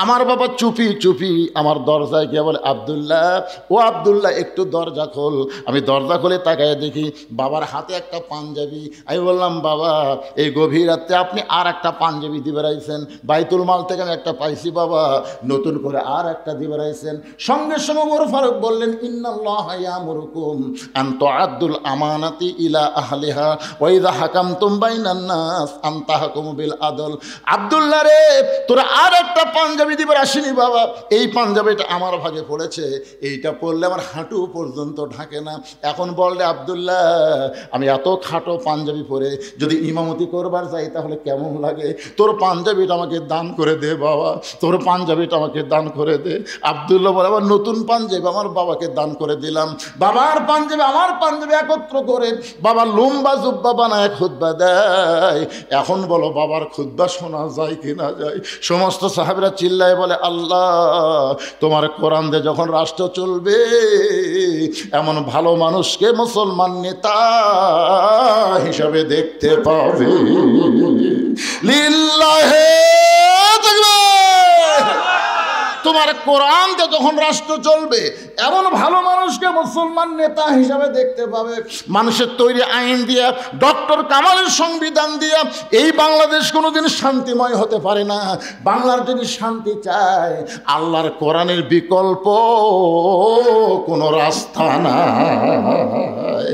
আমার বাবা চুপি চুপি আমার দরজায় গিয়ে বলে, আব্দুল্লাহ, ও আব্দুল্লাহ একটু দরজা খোল। আমি দরজা খুলে তাকায় দেখি বাবার হাতে একটা পাঞ্জাবি। আমি বললাম, বাবা এই গভীর রাতে আপনি আর একটা পাঞ্জাবি দিয়ে বেড়াইছেন, বাইতুল মাল থেকে আমি একটা পাইছি বাবা, নতুন করে আর একটা দিয়ে বেড়াইছেন। সঙ্গে সঙ্গে ওমর ফারুক বললেন, ইন্নাল্লাহা ইয়ামুরুকুম আন তুআদ্দুল আমানাতি ইলা আহলিহা ওয়া ইযা হাকামতুম বাইনান নাস আন তাহকুমু বিল আদল। আব্দুল্লাহ রে, তোরা আর একটা পাঞ্জাবি দিবার আসিনি বাবা, এই পাঞ্জাবিটা আমার ভাগে পড়েছে, এইটা পরলে আমার হাঁটু পর্যন্ত ঢাকে না। এখন বললে আব্দুল্লাহ, আমি এত খাটো পাঞ্জাবি পরে যদি ইমামতি করবার যাই তাহলে কেমন লাগে? তোর পাঞ্জাবিটা আমাকে দান করে দে বাবা, তোর পাঞ্জাবিটা আমাকে দান করে দে। আব্দুল্লাহ বলে, আবার নতুন পাঞ্জাবি আমার বাবাকে দান করে দিলাম। বাবার পাঞ্জাবি আমার পাঞ্জাবি একত্র করে বাবা লম্বা জুব্বা বানায় খুতবা দেয়। এখন বলো বাবার খুতবা শোনা যায় কি না যায়? সমস্ত সাহাবীরা চিল্লায় বলে, আল্লাহ তোমার কোরআন দিয়ে যখন রাষ্ট্র চলবে, এমন ভালো মানুষকে মুসলমান নেতা হিসাবে দেখতে পাবে। লিল্লাহে তাকবীর। তোমার কোরআন দিয়ে যখন রাষ্ট্র চলবে, এমন ভালো মানুষকে মুসলমান নেতা হিসাবে দেখতে পাবে। মানুষের তৈরি আইন দিয়া, ডক্টর কামালের সংবিধান দিয়া এই বাংলাদেশ কোনোদিন শান্তিময় হতে পারে না। বাংলার যদি শান্তি চায়, আল্লাহর কোরআনের বিকল্প কোনো রাস্তা নাই।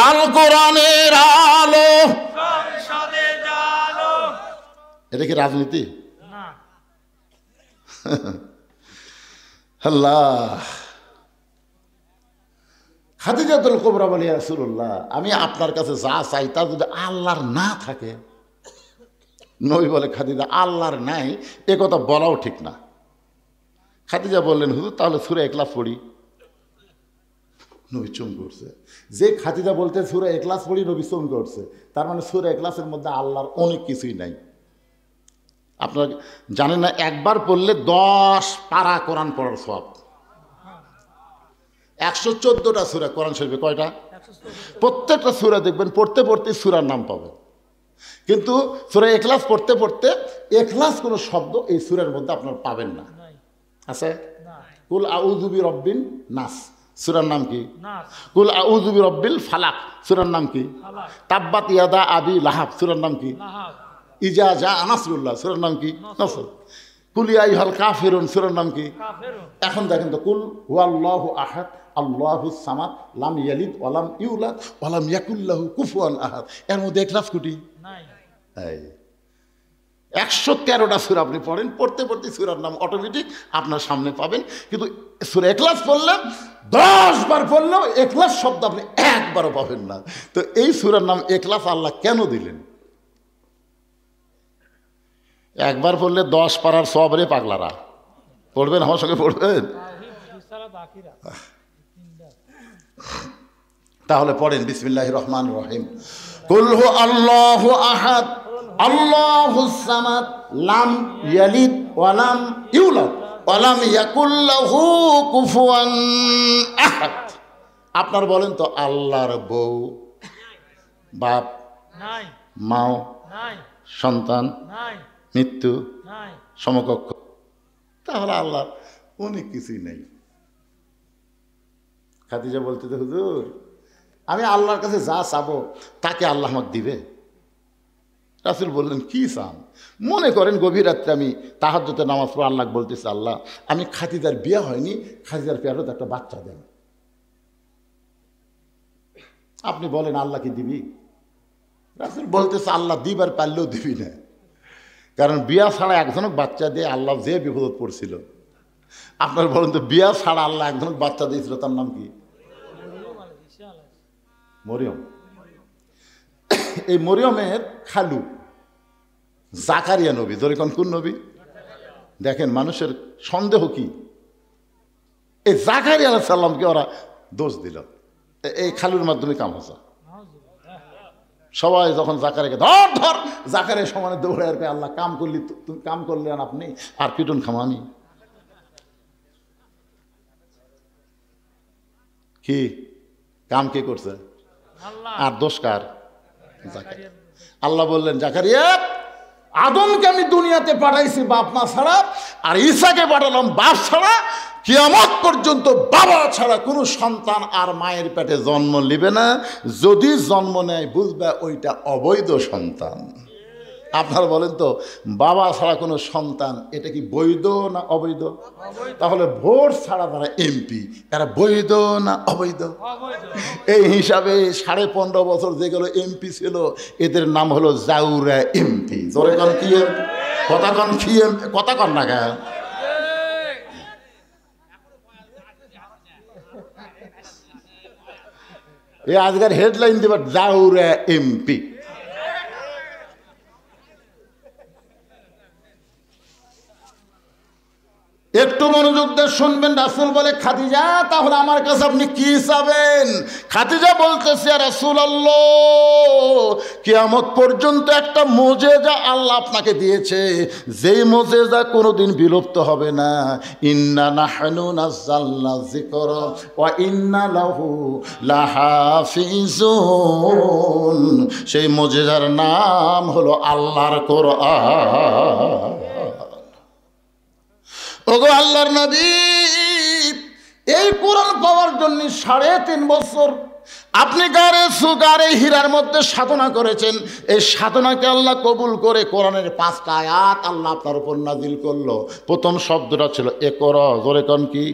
আল কোরআনের আলো, এটা কি রাজনীতি? আল্লাহ। খাদিজাতুল কুবরা বলে, ইয়া রাসূলুল্লাহ, আমি আপনার কাছে যা চাই তা যদি আল্লাহর না থাকে। নবী বলে, খাদিজা আল্লাহর নাই এ কথা বলাও ঠিক না। খাদিজা বললেন, হুজুর তাহলে সূরা ইখলাস পড়ি। নবী চমকে উঠছে। যে খাদিজা বলতে সূরা ইখলাস পড়ি, নবী চমকে উঠছে। তার মানে সূরা ইখলাসের মধ্যে আল্লাহর অনেক কিছুই নাই। আপনারা জানেন না, একবার পড়লে 10 পারা কোরআন পড়ার সওয়াব। 114টা সূরা কোরআন শরীফে, কয়টা? প্রত্যেকটা সূরা দেখবেন পড়তে পড়তে সূরার নাম পাবেন। কিন্তু সূরা ইখলাস পড়তে পড়তে ইখলাস কোনো শব্দ এই সূরার মধ্যে আপনার পাবেন না। আছে? কুল আউযু বিরাব্বিন নাস, সূরার নাম কি? কুল আউযু বিরাব্বিল ফালাক, সূরার নাম কি? তাব্বাত ইয়াদা আবি লাহাব, সূরার নাম কি? ইজা জা নাসরুল্লাহ, সূরার নাম কি? নাসর। কুল ইয়া আইয়ুহাল কাফিরুন, সূরার নাম কি? এখন দেখেন তো, কুল হুয়াল্লাহু আহাদ আল্লাহুস সামাদ লাম ইয়ালিদ ওয়া লাম ইউলাদ ওয়া লাম ইয়াকুল লাহু কুফুয়ান আহাদ, এর মধ্যে ইখলাস কোটি নাই। এই 113টা সূরা আপনি পড়েন, পড়তে পড়তে সূরার নাম অটোমেটিক আপনার সামনে পাবেন। কিন্তু সূরা ইখলাস পড়লে 10 বার পড়লেও ইখলাস শব্দ আপনি একবারও পাবেন না। তো এই সূরার নাম ইখলাস আল্লাহ কেন দিলেন? একবার পড়লে 10 পারার সওয়াব রে পাগলারা। পড়বেন আমার সঙ্গে, পড়বেন? তাহলে পড়েন, বিসমিল্লাহির রহমানির রহিম। কুল হু আল্লাহু আহাদ আল্লাহুস সামাদ লাম ইয়ালিদ ওয়া লাম ইউলাদ ওয়া লাম ইয়াকুল লাহু কুফুয়ান আহাদ। আপনার বলেন তো, আল্লাহর বউ, বাপ নাই, মাও নাই, সন্তান নাই, মৃত্যু নাই, সমকক্ষ, তাহলে আল্লাহর অনেক কিছুই নেই। খাদিজা বলতে, হুজুর আমি আল্লাহর কাছে যা চাবো তাকে আল্লাহ আমাকে দিবে। রাসূল বললেন, কি চান? মনে করেন গভীর রাত্রে আমি তাহাজ্জুদের নামাজ পড়ে আল্লাহ বলতেছি, আল্লাহ আমি খাদিজার বিয়ে হয়নি, খাদিজার পেয়ারত একটা বাচ্চা দেন। আপনি বলেন আল্লাহ কি দিবি? রাসূল বলতেছে, আল্লাহ দিবার পারলেও দিবি না, কারণ বিয়া ছাড়া একজনক বাচ্চা দিয়ে আল্লাহ যে বিপদত পড়ছিল। আপনার বলেন তো, বিয়া ছাড়া আল্লাহ একজনক বাচ্চা দিয়েছিল, তার নাম কি? মরিয়ম। এই মরিয়মের খালু জাকারিয়া নবী। ধরে কোন নবী? দেখেন মানুষের সন্দেহ কি, এই জাকারিয়া আলাইহিস সালামকে ওরা দোষ দিল, এই খালুর মাধ্যমে কাম হচ্ছে। সবাই যখন জাকারিয়াকে ধর ধর, জাকারিয়া সমানে দৌড়ে আর আল্লাহ কাম করলি, তুমি কাম করলেন আপনি, আর পিটন খামানি কি? কাম কে করছে? আর দোষ কার? জাকারিয়া। আল্লাহ বললেন, জাকারিয়া, আদমকে আমি দুনিয়াতে পাঠাইছি বাপ মা ছাড়া, আর ঈসাকে পাঠালাম বাপ ছাড়া। কিয়ামত পর্যন্ত বাবা ছাড়া কোনো সন্তান আর মায়ের পেটে জন্ম নেবে না। যদি জন্ম নেয় বুঝবে ওইটা অবৈধ সন্তান। আপনারা বলেন তো, বাবা ছাড়া কোনো সন্তান এটা কি বৈধ না অবৈধ? তাহলে ভোট ছাড়া তারা এমপি, এরা বৈধ না অবৈধ? এই হিসাবে 15.5 বছর যেগুলো এমপি ছিল এদের নাম হলো জাউরা এমপি। জোরে কন কি এমপি? কথা কন কি এমপি? কথা কন না কেন? এই আজকের হেডলাইন দেবার জাউরা এমপি। একটু মনোযোগ দিয়ে শুনবেন। রাসূল বলে, খাদিজা, তাহলে আমার কাছে আপনি কি চাবেন? খাদিজা বলতেছে, রাসূলুল্লাহ, কিয়ামত পর্যন্ত একটা মুজিজা আল্লাহ আপনাকে দিয়েছে, যেই মুজিজা কোনোদিন বিলুপ্ত হবে না। ইন্না নাহনু নাযালনা যিকরা ওয়া ইন্না লাহু লাহাফিজুন। সেই মুজিজার নাম হলো আল্লাহর কোরআন। ওগো আল্লাহর নবী, এই কোরআন পাওয়ার জন্য 3.5 বছর আপনি গারে হীরার মধ্যে সাধনা করেছেন। এই সাধনাকে আল্লাহ কবুল করে কোরআনের 5টা আয়াত আল্লাহ আপনার উপর নাজিল করলো। প্রথম শব্দটা ছিল ইকরা। জোরে কোন কি?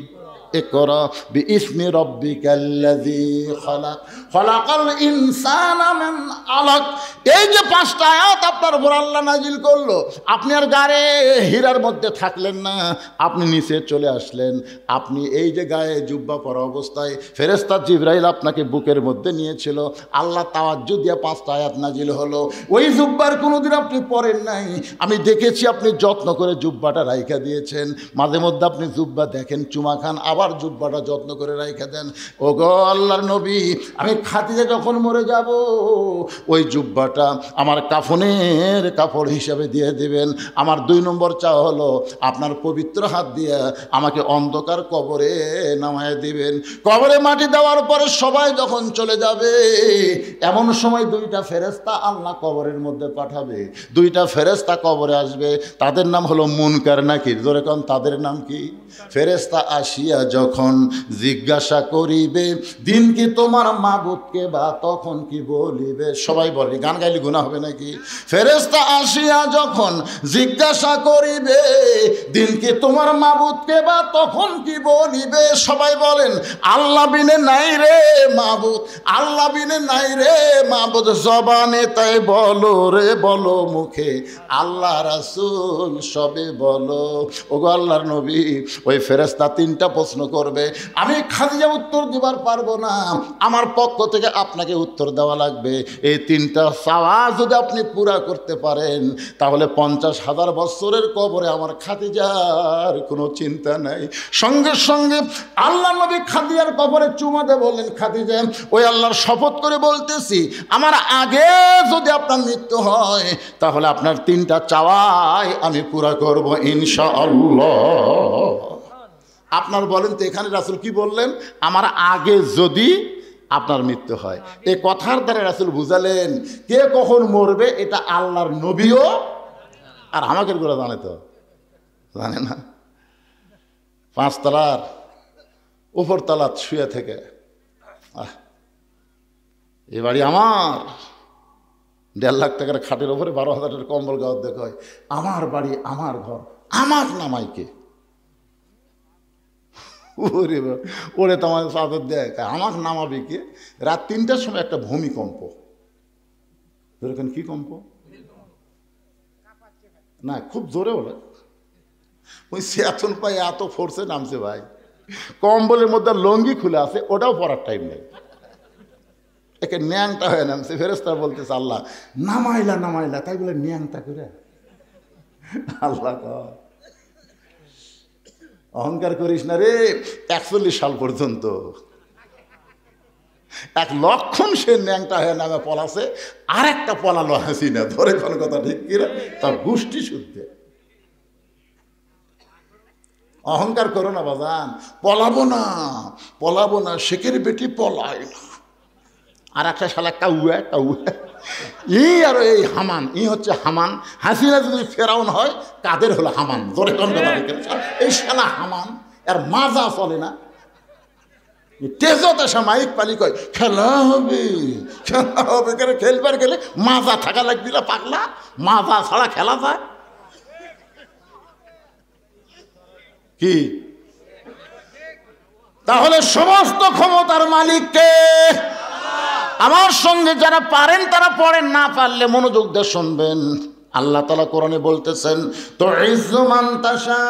ইকরা বিইসমি রাব্বিকাল্লাযী খালাক খালাকাল ইনসানা মিন আলাক। এই যে 5টা আয়াত আপনার উপর আল্লাহ নাজিল করলো, আপনি আর গায়ে হীরার মধ্যে থাকলেন না, আপনি নিচে চলে আসলেন। আপনি এই যে গায়ে জুব্বা পরা অবস্থায় ফেরেশতা জিবরাইল আপনাকে বুকের মধ্যে নিয়েছিল। আল্লাহ তাওয়াজ্জু দিয়ে 5টা আয়াত নাজিল হলো। ওই জুব্বার কোনোদিন আপনি পরেন নাই, আমি দেখেছি আপনি যত্ন করে জুব্বাটা রাইখা দিয়েছেন। মাঝে মধ্যে আপনি জুব্বা দেখেন, চুমা খান, আবার জুব্বাটা যত্ন করে রাইখা দেন। ওগো আল্লাহর নবী, আমি খাদিজা যখন মরে যাব, ওই জুব্বাটা আমার কাফনের কাপড় হিসাবে দিয়ে দেবেন। আমার 2 নম্বর চাওয়া হলো, আপনার পবিত্র হাত দিয়ে আমাকে অন্ধকার কবরে নামায় দিবেন। কবরে মাটি দেওয়ার পরে সবাই যখন চলে যাবে, এমন সময় 2টা ফেরেশতা আল্লাহ কবরের মধ্যে পাঠাবে। 2টা ফেরেশতা কবরে আসবে, তাদের নাম হলো মুনকার নাকির। জোরে কোন, তাদের নাম কি? ফেরেশতা আসিয়া যখন জিজ্ঞাসা করিবে, দিন কি তোমার মাবুদকে, বা তখন কি বলিবে? সবাই বলে, গান গাইলে গুনাহ হবে নাকি? ফেরেশতা আসিয়া যখন জিজ্ঞাসা করিবে, দিন কি তোমার মাবুদকে, বা তখন কি বলিবে? সবাই বলেন, আল্লাহ বিনে নাই রে মাবুদ, আল্লাহ বিনে নাই রে মাবুদ। জবানে তাই বলো রে বলো, মুখে আল্লাহ রাসূল সবে বলো। ওগো আল্লাহর নবী, ওই ফেরেশতা 3টা প্রশ্ন করবে, আমি খাদিজা উত্তর দিবার পারবো না, আমার পক্ষ থেকে আপনাকে উত্তর দেওয়া লাগবে। এই 3টা চাওয়া যদি আপনি পুরা করতে পারেন, তাহলে 50,000 বছরের কবরে আমার খাদিজার কোনো চিন্তা নাই। সঙ্গে সঙ্গে আল্লাহ নবী খাদিজার কবরে চুমা দিয়ে বললেন, খাদিজা, ওই আল্লাহর শপথ করে বলতেছি, আমার আগে যদি আপনার মৃত্যু হয়, তাহলে আপনার 3টা চাওয়াই আমি পুরা করব ইনশাআল্লাহ। আপনার বলেন তো, এখানে রাসূল কি বললেন? আমার আগে যদি আপনার মৃত্যু হয়। এই কথার দ্বারা রাসূল বুঝালেন, কে কখন মরবে এটা আল্লাহর নবীও আর আমাকে গুলো জানে তো, জানে না? 5 তলার উপর তলাত শুয়ে থেকে, এ বাড়ি আমার, 1.5 লাখ টাকার খাটের উপরে 12,000 টাকার কম্বল গাওয়ার দেখা হয়, আমার বাড়ি আমার ঘর, আমার নামাইকে। ওরে ওরে তোমার চাদর দেয়, আমার নামাবে কে? রাত 3টার সময় একটা ভূমিকম্প। এরকম কি কম্প না, খুব জোরে ওঠে। ওই চেতন পাই এত ফোর্সে নামছে ভাই, কম্বলের মধ্যে লঙ্গি খুলে আছে, ওটাও পরার টাইম নেই, একে ন্যাংটা হয়ে নামছে। ফেরেশতা বলতেছে, আল্লাহ নামাইলা নামাইলা, তাই বলে ন্যাংটা করে। আল্লাহ অহংকার করিস না রে। 41 সাল পর্যন্ত 1 লক্ষণ সে ন্যাংটা হয়ে নামে পলাছে, আর একটা পলালো হাসিনা। ধরে কোন কথা ঠিক কিনা, তার গোষ্ঠী শুদ্ধে। অহংকার করো না বাজান, পলাবো না পলাবো না, শেখের বেটি পলায় না। আর একটা শালা কাউয়া কাউয়া আর এই হামান হচ্ছে হামান। হাসিনা যদি ফেরাউন হয়, কাদের হলো হামান? জোরে কোন কথা ঠিক? এই শালা হামান, আর মাজা চলে না। তেজতে সে মাইক পালি কয় খেলা হবে, খেলা হবে, কেন খেলবার গেলে মাজা থাকা লাগবে না পাগলা, মাজা ছাড়া খেলা যায় কি? তাহলে সমস্ত ক্ষমতার মালিককে। আমার সঙ্গে যারা পারেন তারা পড়েন, না পারলে মনোযোগ দিয়ে শুনবেন। আল্লাহ তাআলা কোরআনে বলতেছেন, তুইজ্জু মান তাশা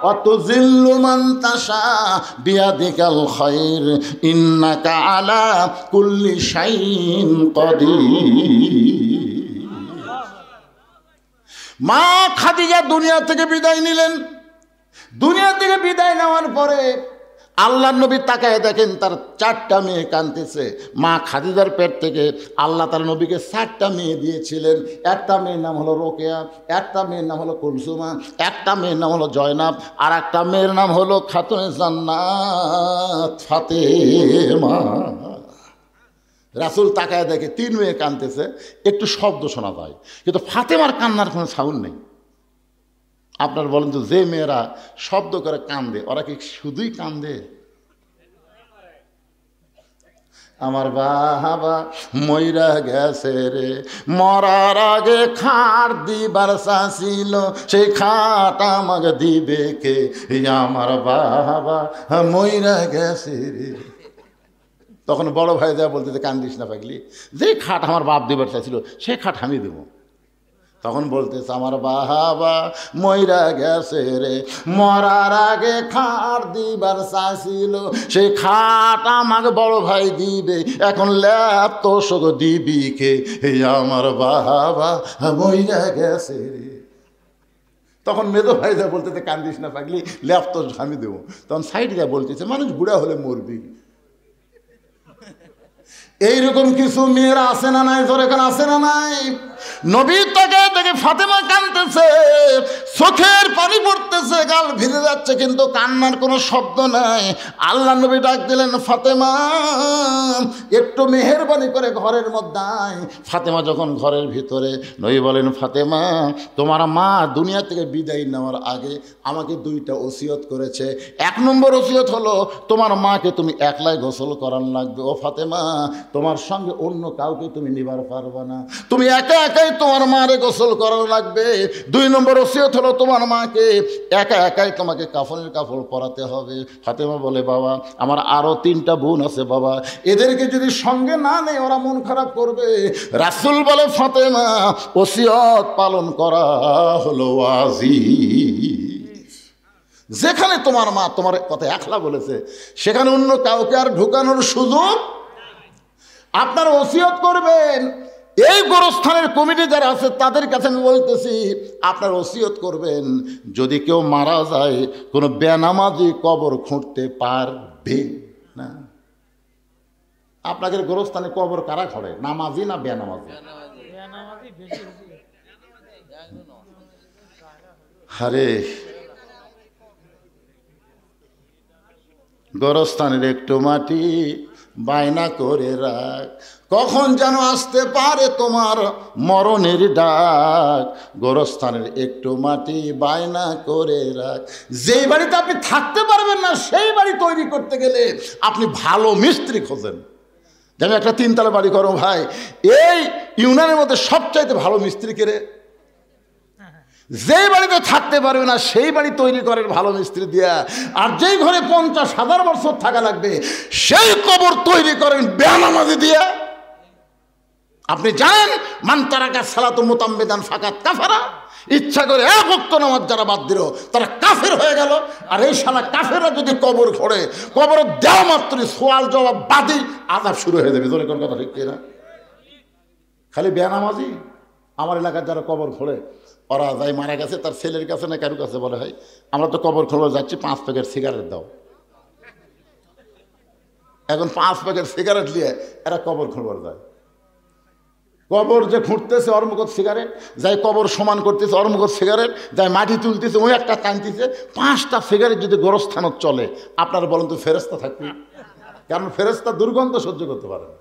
ওয়া তুযিল্লু মান তাশা বিয়াদিকাল খায়র ইন্নাকা আলা কুল্লি শাইইন কাদির। মা খাদিজা দুনিয়া থেকে বিদায় নিলেন। দুনিয়া থেকে বিদায় নেওয়ার পরে আল্লাহর নবী তাকায় দেখেন তার 4টা মেয়ে কাঁদতেছে। মা খাদিজার পেট থেকে আল্লাহ তার নবীকে 4টা মেয়ে দিয়েছিলেন। একটা মেয়ের নাম হলো রোকেয়া, একটা মেয়ের নাম হলো কুলসুমা, একটা মেয়ের নাম হলো জয়নাব, আর একটা মেয়ের নাম হলো খাতুনে জান্নাত ফাতেমা। রাসূল তাকায় দেখে 3 মেয়ে কাঁদতেছে, একটু শব্দ শোনা যায়, কিন্তু ফাতেমার কান্নার কোনো সাউন্ড নেই। আপনার বলেন তো, যে মেয়েরা শব্দ করে কান্দে ওরা কি শুধুই কান্দে? আমার বাবা মইরা গেছে রে, মরার আগে খাট দিবার চাছিল, সেই খাট আমাকে দিবে কে? আমার বাবা মইরা গেছে রে। তখন বড় ভাই যা বলতে, কান্দিস না পাগলি, যে খাট আমার বাপ দিবার চাইছিল সেই খাট আমি দেবো। তখন বলতেছে, আমার বাবা মইরা গেছে রে, মরার আগে খাট দিবার চাইছিল, সেই খাট আমাকে বড় ভাই দিবে, এখন ল্যাপ তো শোক দিবি কে? আমার বাবা মইরা গেছে রে। তখন মেজো ভাই যা বলতেছে, কান্দিস না পাগলি, ল্যাপ তো আমি দেবো। তখন সাইড যা বলতেছে, মানুষ বুড়া হলে মরবি। এইরকম কিছু মেয়েরা আছে না নাই? তোর এখানে আছে না নাই? নবী তাকে দেখে ফাতেমা কাঁদতেছে, চোখের পানি পড়তেছে, গাল ভিজে যাচ্ছে, কিন্তু কান্নার কোনো শব্দ নাই। আল্লাহ নবী ডাক দিলেন, ফাতেমা একটু মেহেরবানি করে ঘরের মধ্যে আয়। ফাতেমা যখন ঘরের ভিতরে, নবী বলেন, ফাতেমা তোমার মা দুনিয়া থেকে বিদায় নেওয়ার আগে আমাকে 2টা ওসিয়ত করেছে। 1 নম্বর ওসিয়ত হলো, তোমার মাকে তুমি একলাই গোসল করান লাগবে। ও ফাতেমা, তোমার সঙ্গে অন্য কাউকে তুমি নিবার পারবে না, তুমি একা একাই তোমার মারে গোসল করানো লাগবে। 2 নম্বর ওসিয়ত হলো, তোমার মাকে একা একাই তোমাকে কাফনের কাপড় পরাতে হবে। ফাতেমা বলে, বাবা আমার আরো 3টা বোন আছে বাবা, এদেরকে যদি সঙ্গে না নেই ওরা মন খারাপ করবে। রাসূল বলে, ফাতেমা ওসিয়ত পালন করা হলো ওয়াজিব। যেখানে তোমার মা তোমার কথা একলা বলেছে সেখানে অন্য কাউকে আর ঢুকানোর সুযোগ। আপনার ওসিয়ত করবেন। এই গোরস্থানের কমিটি যারা আছে তাদের কাছে আমি বলতেছি, আপনার ওসিয়ত করবেন, যদি কেউ মারা যায় কোনো বেনামাজি কবর খুঁড়তে পারবে না। আপনাদের গোরস্থানে কবর কারা খড়ে, নামাজি না বেনামাজি? আরে গোরস্থানের একটু মাটি বায়না করে রাখ, কখন যেন আসতে পারে তোমার মরণের ডাক। গোরস্থানের একটু মাটি বায়না করে রাখ। যেই বাড়িতে আপনি থাকতে পারবেন না সেই বাড়ি তৈরি করতে গেলে আপনি ভালো মিস্ত্রি খোঁজেন। যেন একটা 3 তলা বাড়ি করো ভাই, এই ইউনিয়নের মধ্যে সবচাইতে ভালো মিস্ত্রি কেড়ে। যেই বাড়িতে থাকতে পারবে না সেই বাড়ি তৈরি করেন ভালো মিস্ত্রি দিয়া। আর যেই ঘরে 50,000 বছর থাকা লাগবে সেই কবর তৈরি করেন বেনামাজি দিয়া। আপনি জানেন, মান তারাকা সালাতু মুতাম্মিদান ফাকাত কাফারা, ইচ্ছা করে 1 ওয়াক্ত নামাজ যারা বাদ দিল তারা কাফের হয়ে গেল। আর এই শালা কাফেররা যদি কবর খোঁড়ে, কবর দেওয়া মাত্রই সওয়াল জবাব বাদী আযাব শুরু হয়ে যাবে। জোরে কোন কথা ঠিক কিনা? খালি বেনামাজি। আমার এলাকার যারা কবর খোঁড়ে ওরা যাই মারা গেছে তার ছেলের কাছে না কারোর কাছে বলে, হয় আমরা তো কবর খোঁড়া যাচ্ছি, 5 প্যাকেট সিগারেট দাও। এখন 5 প্যাকেট সিগারেট নিয়ে এরা কবর খোঁড়বার যায়। কবর যে খুঁড়তেছে ওর মুখত সিগারেট, যাই কবর সমান করতেছে ওর মুখত সিগারেট, যাই মাটি তুলতেছে ওই একটা টানতেছে। 5টা সিগারেট যদি গোরস্থানত চলে, আপনারা বলেন তো ফেরেশতা থাকবে? কারণ ফেরেশতা দুর্গন্ধ সহ্য করতে পারে না।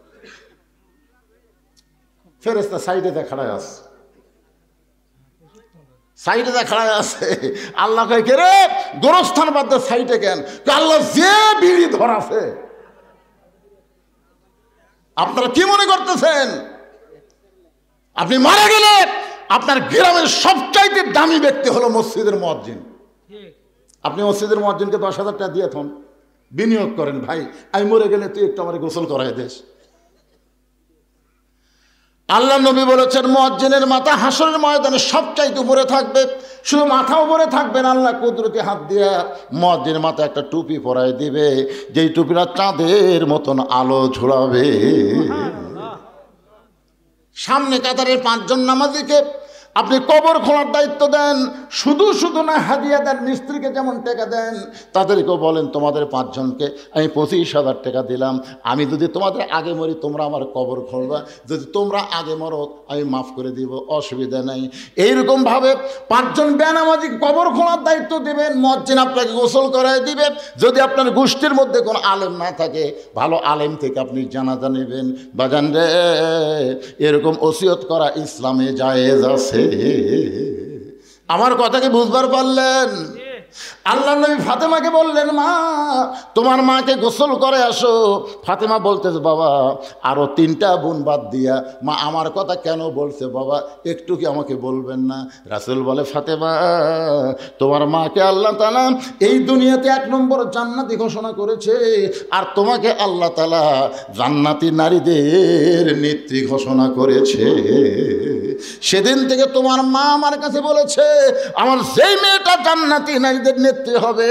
ফেরেশতা সাইডে খাড়ায় আছে, সাইডে খাড়ায় আছে। আল্লাহ কয় কে রে, গোরস্থান বাদ দে, সাইডে কেন? আল্লাহ যে বিড়ি ধরাছে। আপনারা কি মনে করতেছেন আপনি মারা গেলে আপনার গ্রামের সবচাইতে দামি ব্যক্তি হলো মসজিদের মুয়াজ্জিন। আপনি মসজিদের মুয়াজ্জিনকে 10,000 টাকা দিয়ে থন, বিনিয়োগ করেন, ভাই আমি মরে গেলে তুই একটু আমার গোসল করাই দেস। আল্লাহ নবী বলেছেন মুয়াজ্জিনের মাথা হাসরের ময়দানে সবচাইতে উপরে থাকবে। শুধু মাথা উপরে থাকবে না, আল্লাহ কুদরতি হাত দিয়ে মুয়াজ্জিনের মাথায় একটা টুপি পরাই দিবে, যেই টুপিটা চাঁদের মতন আলো ঝোলাবে। সামনে কাতারের 5 জন নামাজিকে আপনি কবর খোঁড়ার দায়িত্ব দেন, শুধু শুধু না হাদিয়া দেন, মিস্ত্রিকে যেমন টাকা দেন তাদেরকেও বলেন তোমাদের 5 জনকে আমি 25,000 টাকা দিলাম, আমি যদি তোমাদের আগে মরি তোমরা আমার কবর খোঁড়বা, যদি তোমরা আগে মরো আমি মাফ করে দিব, অসুবিধা নাই। এইরকমভাবে 5 জন বেনামাজি কবর খোঁড়ার দায়িত্ব দেবেন, মুয়াজ্জিন আপনাকে গোসল করায় দিবে। যদি আপনার গোষ্ঠীর মধ্যে কোনো আলেম না থাকে, ভালো আলেম থেকে আপনি জানাজা নেবেন। বাজান রে, এরকম ওসিয়ত করা ইসলামে জায়েজ আছে। আমার কথা কি বুঝবার পারলেন? আল্লাহ নবী ফাতেমাকে বললেন, মা তোমার মাকে গোসল করে আসো। ফাতেমা বলতেছে, বাবা আরো 3টা বোন বাদ দিয়া মা আমার কথা কেন বলছে বাবা, একটু কি আমাকে বলবেন না? রাসূল বলে, ফাতেমা তোমার মাকে আল্লাহ তাআলা এই দুনিয়াতে 1 নম্বর জান্নাতি ঘোষণা করেছে, আর তোমাকে আল্লাহ তাআলা জান্নাতি নারীদের নেত্রী ঘোষণা করেছে। সেদিন থেকে তোমার মা আমার কাছে বলেছে, আমার যেই মেয়েটা জান্নাতি নারীদের নেত্রী হবে,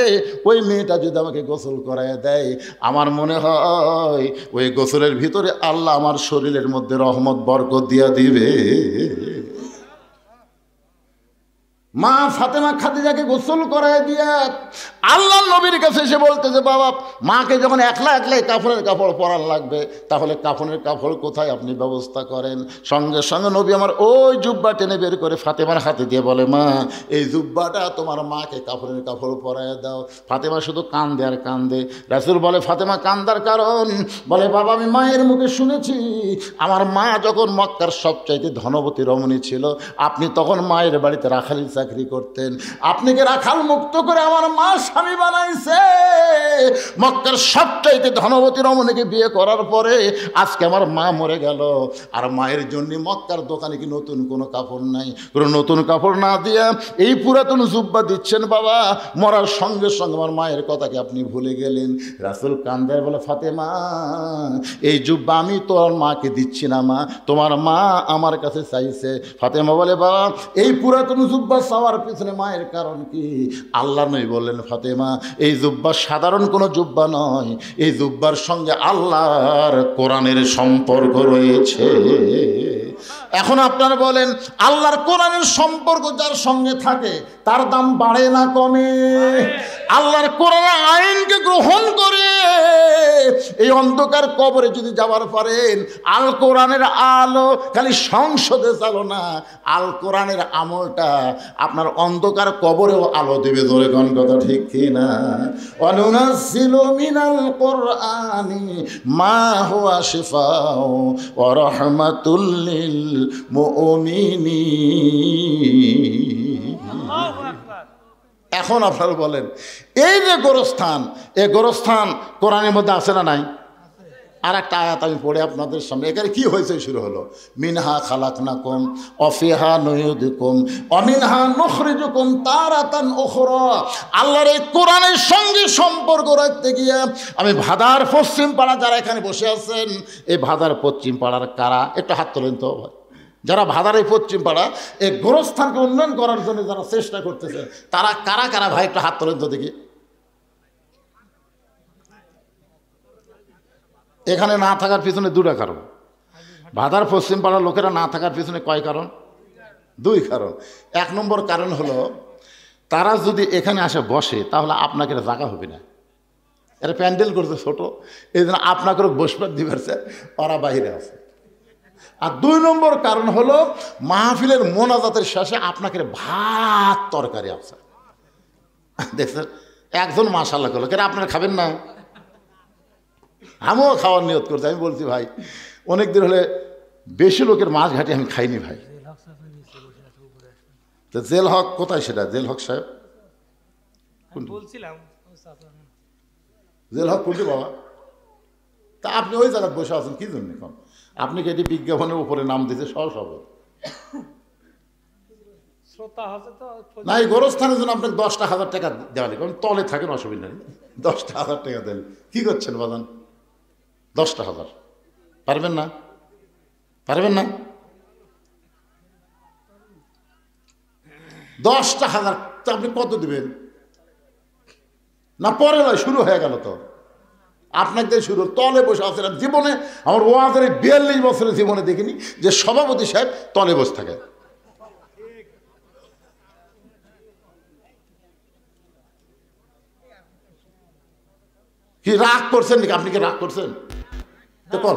ওই মেয়েটা যদি আমাকে গোসল করায় দেয়, আমার মনে হয় ওই গোসলের ভিতরে আল্লাহ আমার শরীরের মধ্যে রহমত বরকত দিয়া দিবে। মা ফাতেমা খাদিজাকে গোসল করায় দিয়া আল্লাহ নবীর কাছে এসে বলতেছে, বাবা মাকে যখন একলা একলাই কাফনের কাপড় পরার লাগবে, তাহলে কাফনের কাপড় কোথায় আপনি ব্যবস্থা করেন? সঙ্গে সঙ্গে নবী আমার ওই জুব্বা টেনে বের করে ফাতেমার হাতে দিয়ে বলে, মা এই জুব্বাটা তোমার মাকে কাফনের কাপড় পরায় দাও। ফাতেমা শুধু কান্দে আর কান্দে। রাসূল বলে, ফাতেমা কান্দার কারণ? বলে, বাবা আমি মায়ের মুখে শুনেছি আমার মা যখন মক্কার সবচাইতে ধনবতী রমণী ছিল, আপনি তখন মায়ের বাড়িতে রাখালি চাকরি করতেন, আপনি কি রাখাল মুক্ত করে আমার মা স্বামী বানাইছে? মক্কার সবচাইতে ধনবতী রমণীকে বিয়ে করার পরে আজকে আমার মা মরে গেল, আর মায়ের জন্য মক্কার দোকানে কি নতুন কোনো কাপড় নাই? কোনো নতুন কাপড় না দিয়া এই পুরাতন জুব্বা দিচ্ছেন বাবা, মরার সঙ্গে সঙ্গে আমার মায়ের কথাকে আপনি ভুলে গেলেন। রাসূল কান্দায় বলে, ফাতেমা এই জুব্বা আমি তোর মাকে দিচ্ছি না মা, তোমার মা আমার কাছে চাইছে। ফাতেমা বলে, বাবা এই পুরাতন জুব্বা চাওয়ার পিছনে মায়ের কারণ কি? আল্লাহ নবী বললেন, ফাতেমা এই জুব্বা সাধারণ কোনো জুব্বা নয়, এই জুব্বার সঙ্গে আল্লাহর কোরআনের সম্পর্ক রয়েছে। এখন আপনারা বলেন, আল্লাহর কোরআনের সম্পর্ক যার সঙ্গে থাকে তার দাম বাড়ে না কমে? আল্লাহর কোরআনের আইনকে গ্রহণ করে এই অন্ধকার কবরে যদি যাবার পারেন, আল কোরআনের আলো খালি সংসদে চালো না, আল কোরআনের আমলটা আপনার অন্ধকার কবরেও আলো দেবে। ধরে কোন কথা ঠিক কি না? অনুনাজ্জিলু মিনাল কোরআনি মা হুয়া শিফাউ ওয়া রাহমাতুল লিল মুমিনিন। এখন আপনারা বলেন, এই যে গোরস্থান, এই গোরস্থান কোরআনের মধ্যে আছে না নাই? আর একটা আয়াত আমি পড়ে আপনাদের সামনে, এখানে কি হয়েছে শুরু হলো, মিনহা খালাকনাকুম অফিহা নুইদুকুম অমিনহা নুখরিজুকুম তারাতান উখরা। আল্লাহর এই কোরআনের সঙ্গে সম্পর্ক রাখতে গিয়ে আমি ভাদার পশ্চিম পাড়া, যারা এখানে বসে আছেন, এই ভাদার পশ্চিম পাড়ার কারা একটু হাত তোলেন তো? যারা ভাদার এই পশ্চিম পাড়া এই গোরস্থানকে উন্নয়ন করার জন্য যারা চেষ্টা করতেছে, তারা কারা কারা ভাই একটু হাত তোলেন তো দেখি। এখানে না থাকার পিছনে 2টা কারণ। ভাদার পশ্চিম পাড়ার লোকেরা না থাকার পিছনে কয় কারণ? 2 কারণ। 1 নম্বর কারণ হলো, তারা যদি এখানে আসে বসে তাহলে আপনাকে জায়গা হবে না, এরা প্যান্ডেল করছে ছোট, এই জন্য আপনাকে বসবার দিবারছে, ওরা বাইরে আছে। আর 2 নম্বর কারণ হলো, মাহফিলের মোনাজাতের শেষে আপনাকে ভাত তরকারি আছে। দেখছেন, একজন মাশাআল্লাহ করলো, কেন আপনারা খাবেন না? আমিও খাওয়ার নিয়ত করছি। আমি বলছি, ভাই অনেক দিন হলে বেশি লোকের মাছ ঘাটি আমি খাইনি ভাই। তো জেল হক কোথায় সেটা? জেল হক সাহেব বলছিলাম জেল হক কোনটি বাবা? তা আপনি ওই জায়গায় বসে আছেন কি জন্য? এখন আপনি কি এটি বিজ্ঞাপনের উপরে নাম দিতে সহজ হবে শ্রোতা আছে তো না? এই গোরস্থানের জন্য আপনাকে 10,000 টাকা দেওয়া নেই, কারণ তলে থাকেন, অসুবিধা নেই। 10,000 টাকা দেন, কি করছেন বাজান? 10,000 পারবেন না? পারবেন না? 10,000 তো আপনি কত দিবেন? না পরে নয়, শুরু হয়ে গেল তো। আপনাকে দিয়ে শুরু, তলে বসে আছেন। জীবনে আমার ওয়াজের 42 বছরের জীবনে দেখিনি যে সভাপতি সাহেব তলে বসে থাকে। কি রাগ করছেন নাকি? আপনি কি রাগ করছেন? দেখুন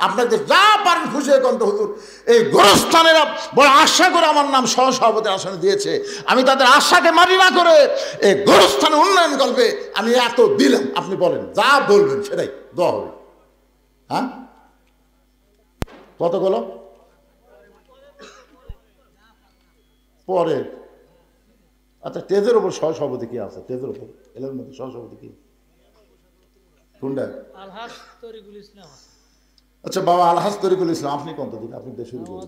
আপনাদের যা পারেন খুশি হয়ে কন্ত হুজুর, এই গোরস্থানেরা বড় আশা করে আমার নাম সহসভাপতি আসনে দিয়েছে, আমি তাদের আশাকে মারি না করে এই গোরস্থানে উন্নয়ন করবে আমি এত দিলাম। আপনি বলেন, যা বলবেন সেটাই দেওয়া হবে। হ্যাঁ, কত গেল পরে? আচ্ছা, টেজের ওপর সহসভাপতি কি আছে? টেজের ওপর এলের মধ্যে সহসভাপতি কি কোনটা? আলহাজ তরিকুল ইসলাম আছে। আচ্ছা বাবা আলহাজ তরিকুল ইসলাম, আপনি কত দিন? আপনি দিয়ে শুরু করুন।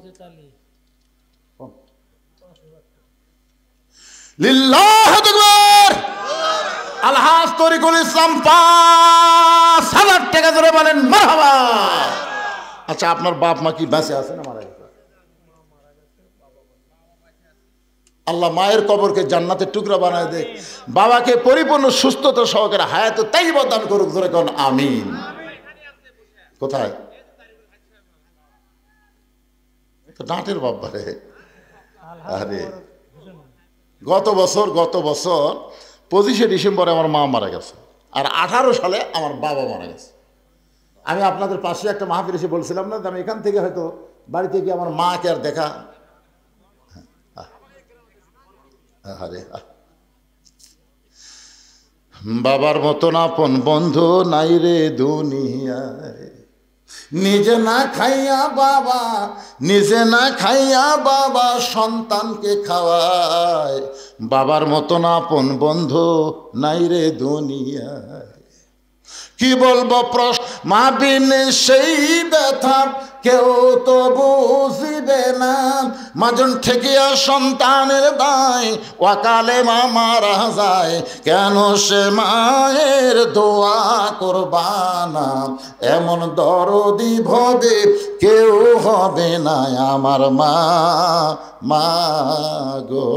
লিল্লাহু আকবার। আলহাজ তরিকুল ইসলাম 5,000 টাকা ধরে বলেন মারহাবা। আচ্ছা, আপনার বাপ মা কি বেঁচে আছে না মারা গেছে? আল্লাহ মায়ের কবরকে জান্নাতের টুকরা বানায় দেখ, বাবাকে পরিপূর্ণ সুস্থতা সহকারে হায়াত তাইয়্যিবা দান করুক, ধরে কোন আমিন। কোথায়? তো ডাঁটের বাবা রে। আরে গত বছর 25শে ডিসেম্বরে আমার মা মারা গেছে, আর 18 সালে আমার বাবা মারা গেছে। আমি আপনাদের পাশে একটা মাহফিল এসে বলছিলাম না, আমি এখান থেকে হয়তো বাড়িতে গিয়ে আমার মাকে আর দেখা। আরে বাবার মতন আপন বন্ধু নাই রে দুনিয়ায়, নিজে না খাইয়া বাবা, নিজে না খাইয়া বাবা সন্তানকে খাওয়ায়। বাবার মতন আপন বন্ধু নাই রে দুনিয়ায়। কি বলবো প্রশ্ন মা বিন সেই ব্যথা কেউ তো বুঝিবে না। মাজন ঠেকিয়া সন্তানের দায় ওয়াকালে মা মারা যায়, কেন সে মায়ের দোয়া করবানা। এমন দরদি ভবে কেউ হবে না আমার মা, মা গো।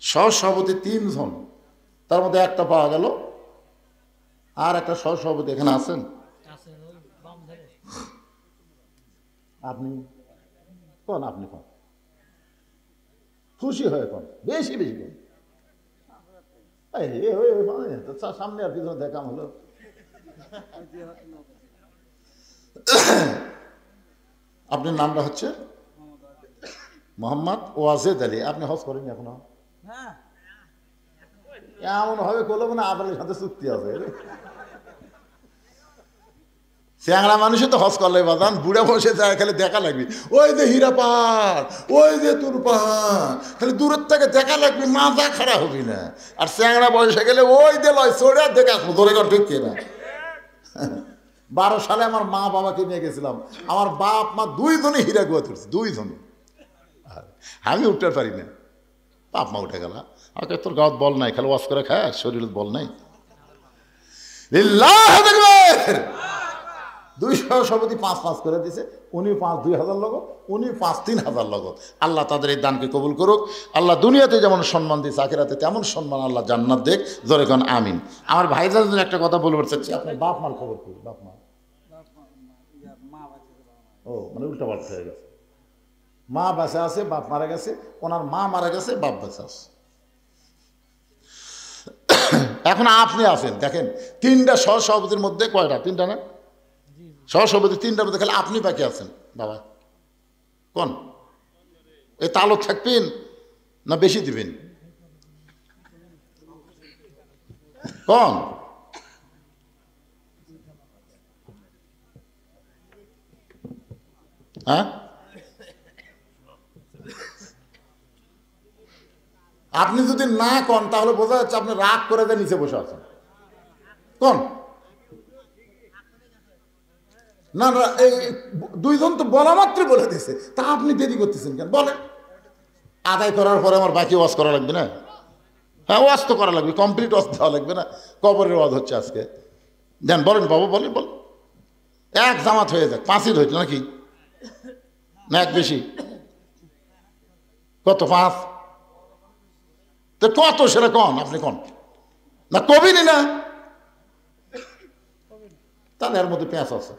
সহসভাপতি 3 জন, তার মধ্যে একটা পাওয়া গেল। আর একটা সহসভাপতি এখানে আছেন? আপনি কোন? আপনি কোন? খুশি হয়ে কোন? বেশি বেশি কোন? সামনে আর পিছনে দেখাম হলো। আপনার নামটা হচ্ছে মোহাম্মদ ওয়াজেদ আলী। আপনি হজ করেননি এখনো? এমন ভাবে করলো না আপনার সাথে চুক্তি আছে। চ্যাংড়া মানুষই তো হজ করলে বাদান, বুড়া বসে যায় খালি দেখা লাগবে। ওই যে হীরা পাহাড়, ওই যে তুর পাহাড়, খালি দূরের থেকে দেখা লাগবে, মাথা খারাপ হবি না। আর চ্যাংড়া বয়সে গেলে ওই যে লয় চড়ে দেখে আসবো, ধরে কর ঠিক কিনা। 12 সালে আমার মা বাবাকে নিয়ে গেছিলাম, আমার বাপ মা 2 জনে হীরা গুয়া তুলছে, 2 জনে। আমি উঠতে পারি না, বাপ মা উঠে গেল। আমাকে তোর গাঁত বল নাই, খালি ওয়াশ করে খায়, শরীরে বল নাই। লিল্লাহু আকবার। 2 সহসভাপতি 5 করে দিছে, উনি 2,000 লগত, উনি 3,000 লগত। আল্লাহ তাদের এই দানকে কবুল করুক। আল্লাহ দুনিয়াতে যেমন সম্মান দিয়েছে আখিরাতে তেমন সম্মান আল্লাহ জান্নাত দেখ, জোরে কোন আমিন। আমার ভাইজান একটা কথা বলতে চাচ্ছি, আপনার বাপ মার খবর কি? বাপ মা ও মানে উল্টা পাল্টা হয়ে গেছে। মা বেঁচে আছে, বাপ মারা গেছে। ওনার মা মারা গেছে, বাপ বেঁচে আছে। এখন আপনি আছেন, দেখেন 3টা সহসভাপতির মধ্যে কয়টা? 3টা না? সহসভাপতি 3টার মধ্যে খালি আপনি বাকি আছেন বাবা। কোন? এই তালক থাকবেন না বেশি দিবেন? কোন? হ্যাঁ, আপনি যদি না কন তাহলে বোঝা যাচ্ছে আপনি রাগ করে দিয়ে নিচে বসে আছেন। কোন না না, এই দুইজন তো বলা মাত্র বলে দিয়েছে, তা আপনি দেরি করতেছেন কেন? বলেন। আদায় করার পরে আমার বাকি ওয়াজ করা লাগবে না? হ্যাঁ, ওয়াজ তো করা লাগবে, কমপ্লিট ওয়াজ দেওয়া লাগবে না? কবরের ওয়াজ হচ্ছে আজকে। দেন, বলেন বাবু, বলেন বলেন। এক জামাত হয়ে যাক, 5 ঈদ হইতো নাকি? না এক বেশি? কত, 5? তো কত সেটা কন, আপনি কন না, কবিনি না? তাহলে এর মধ্যে পেঁয়াজ আছে।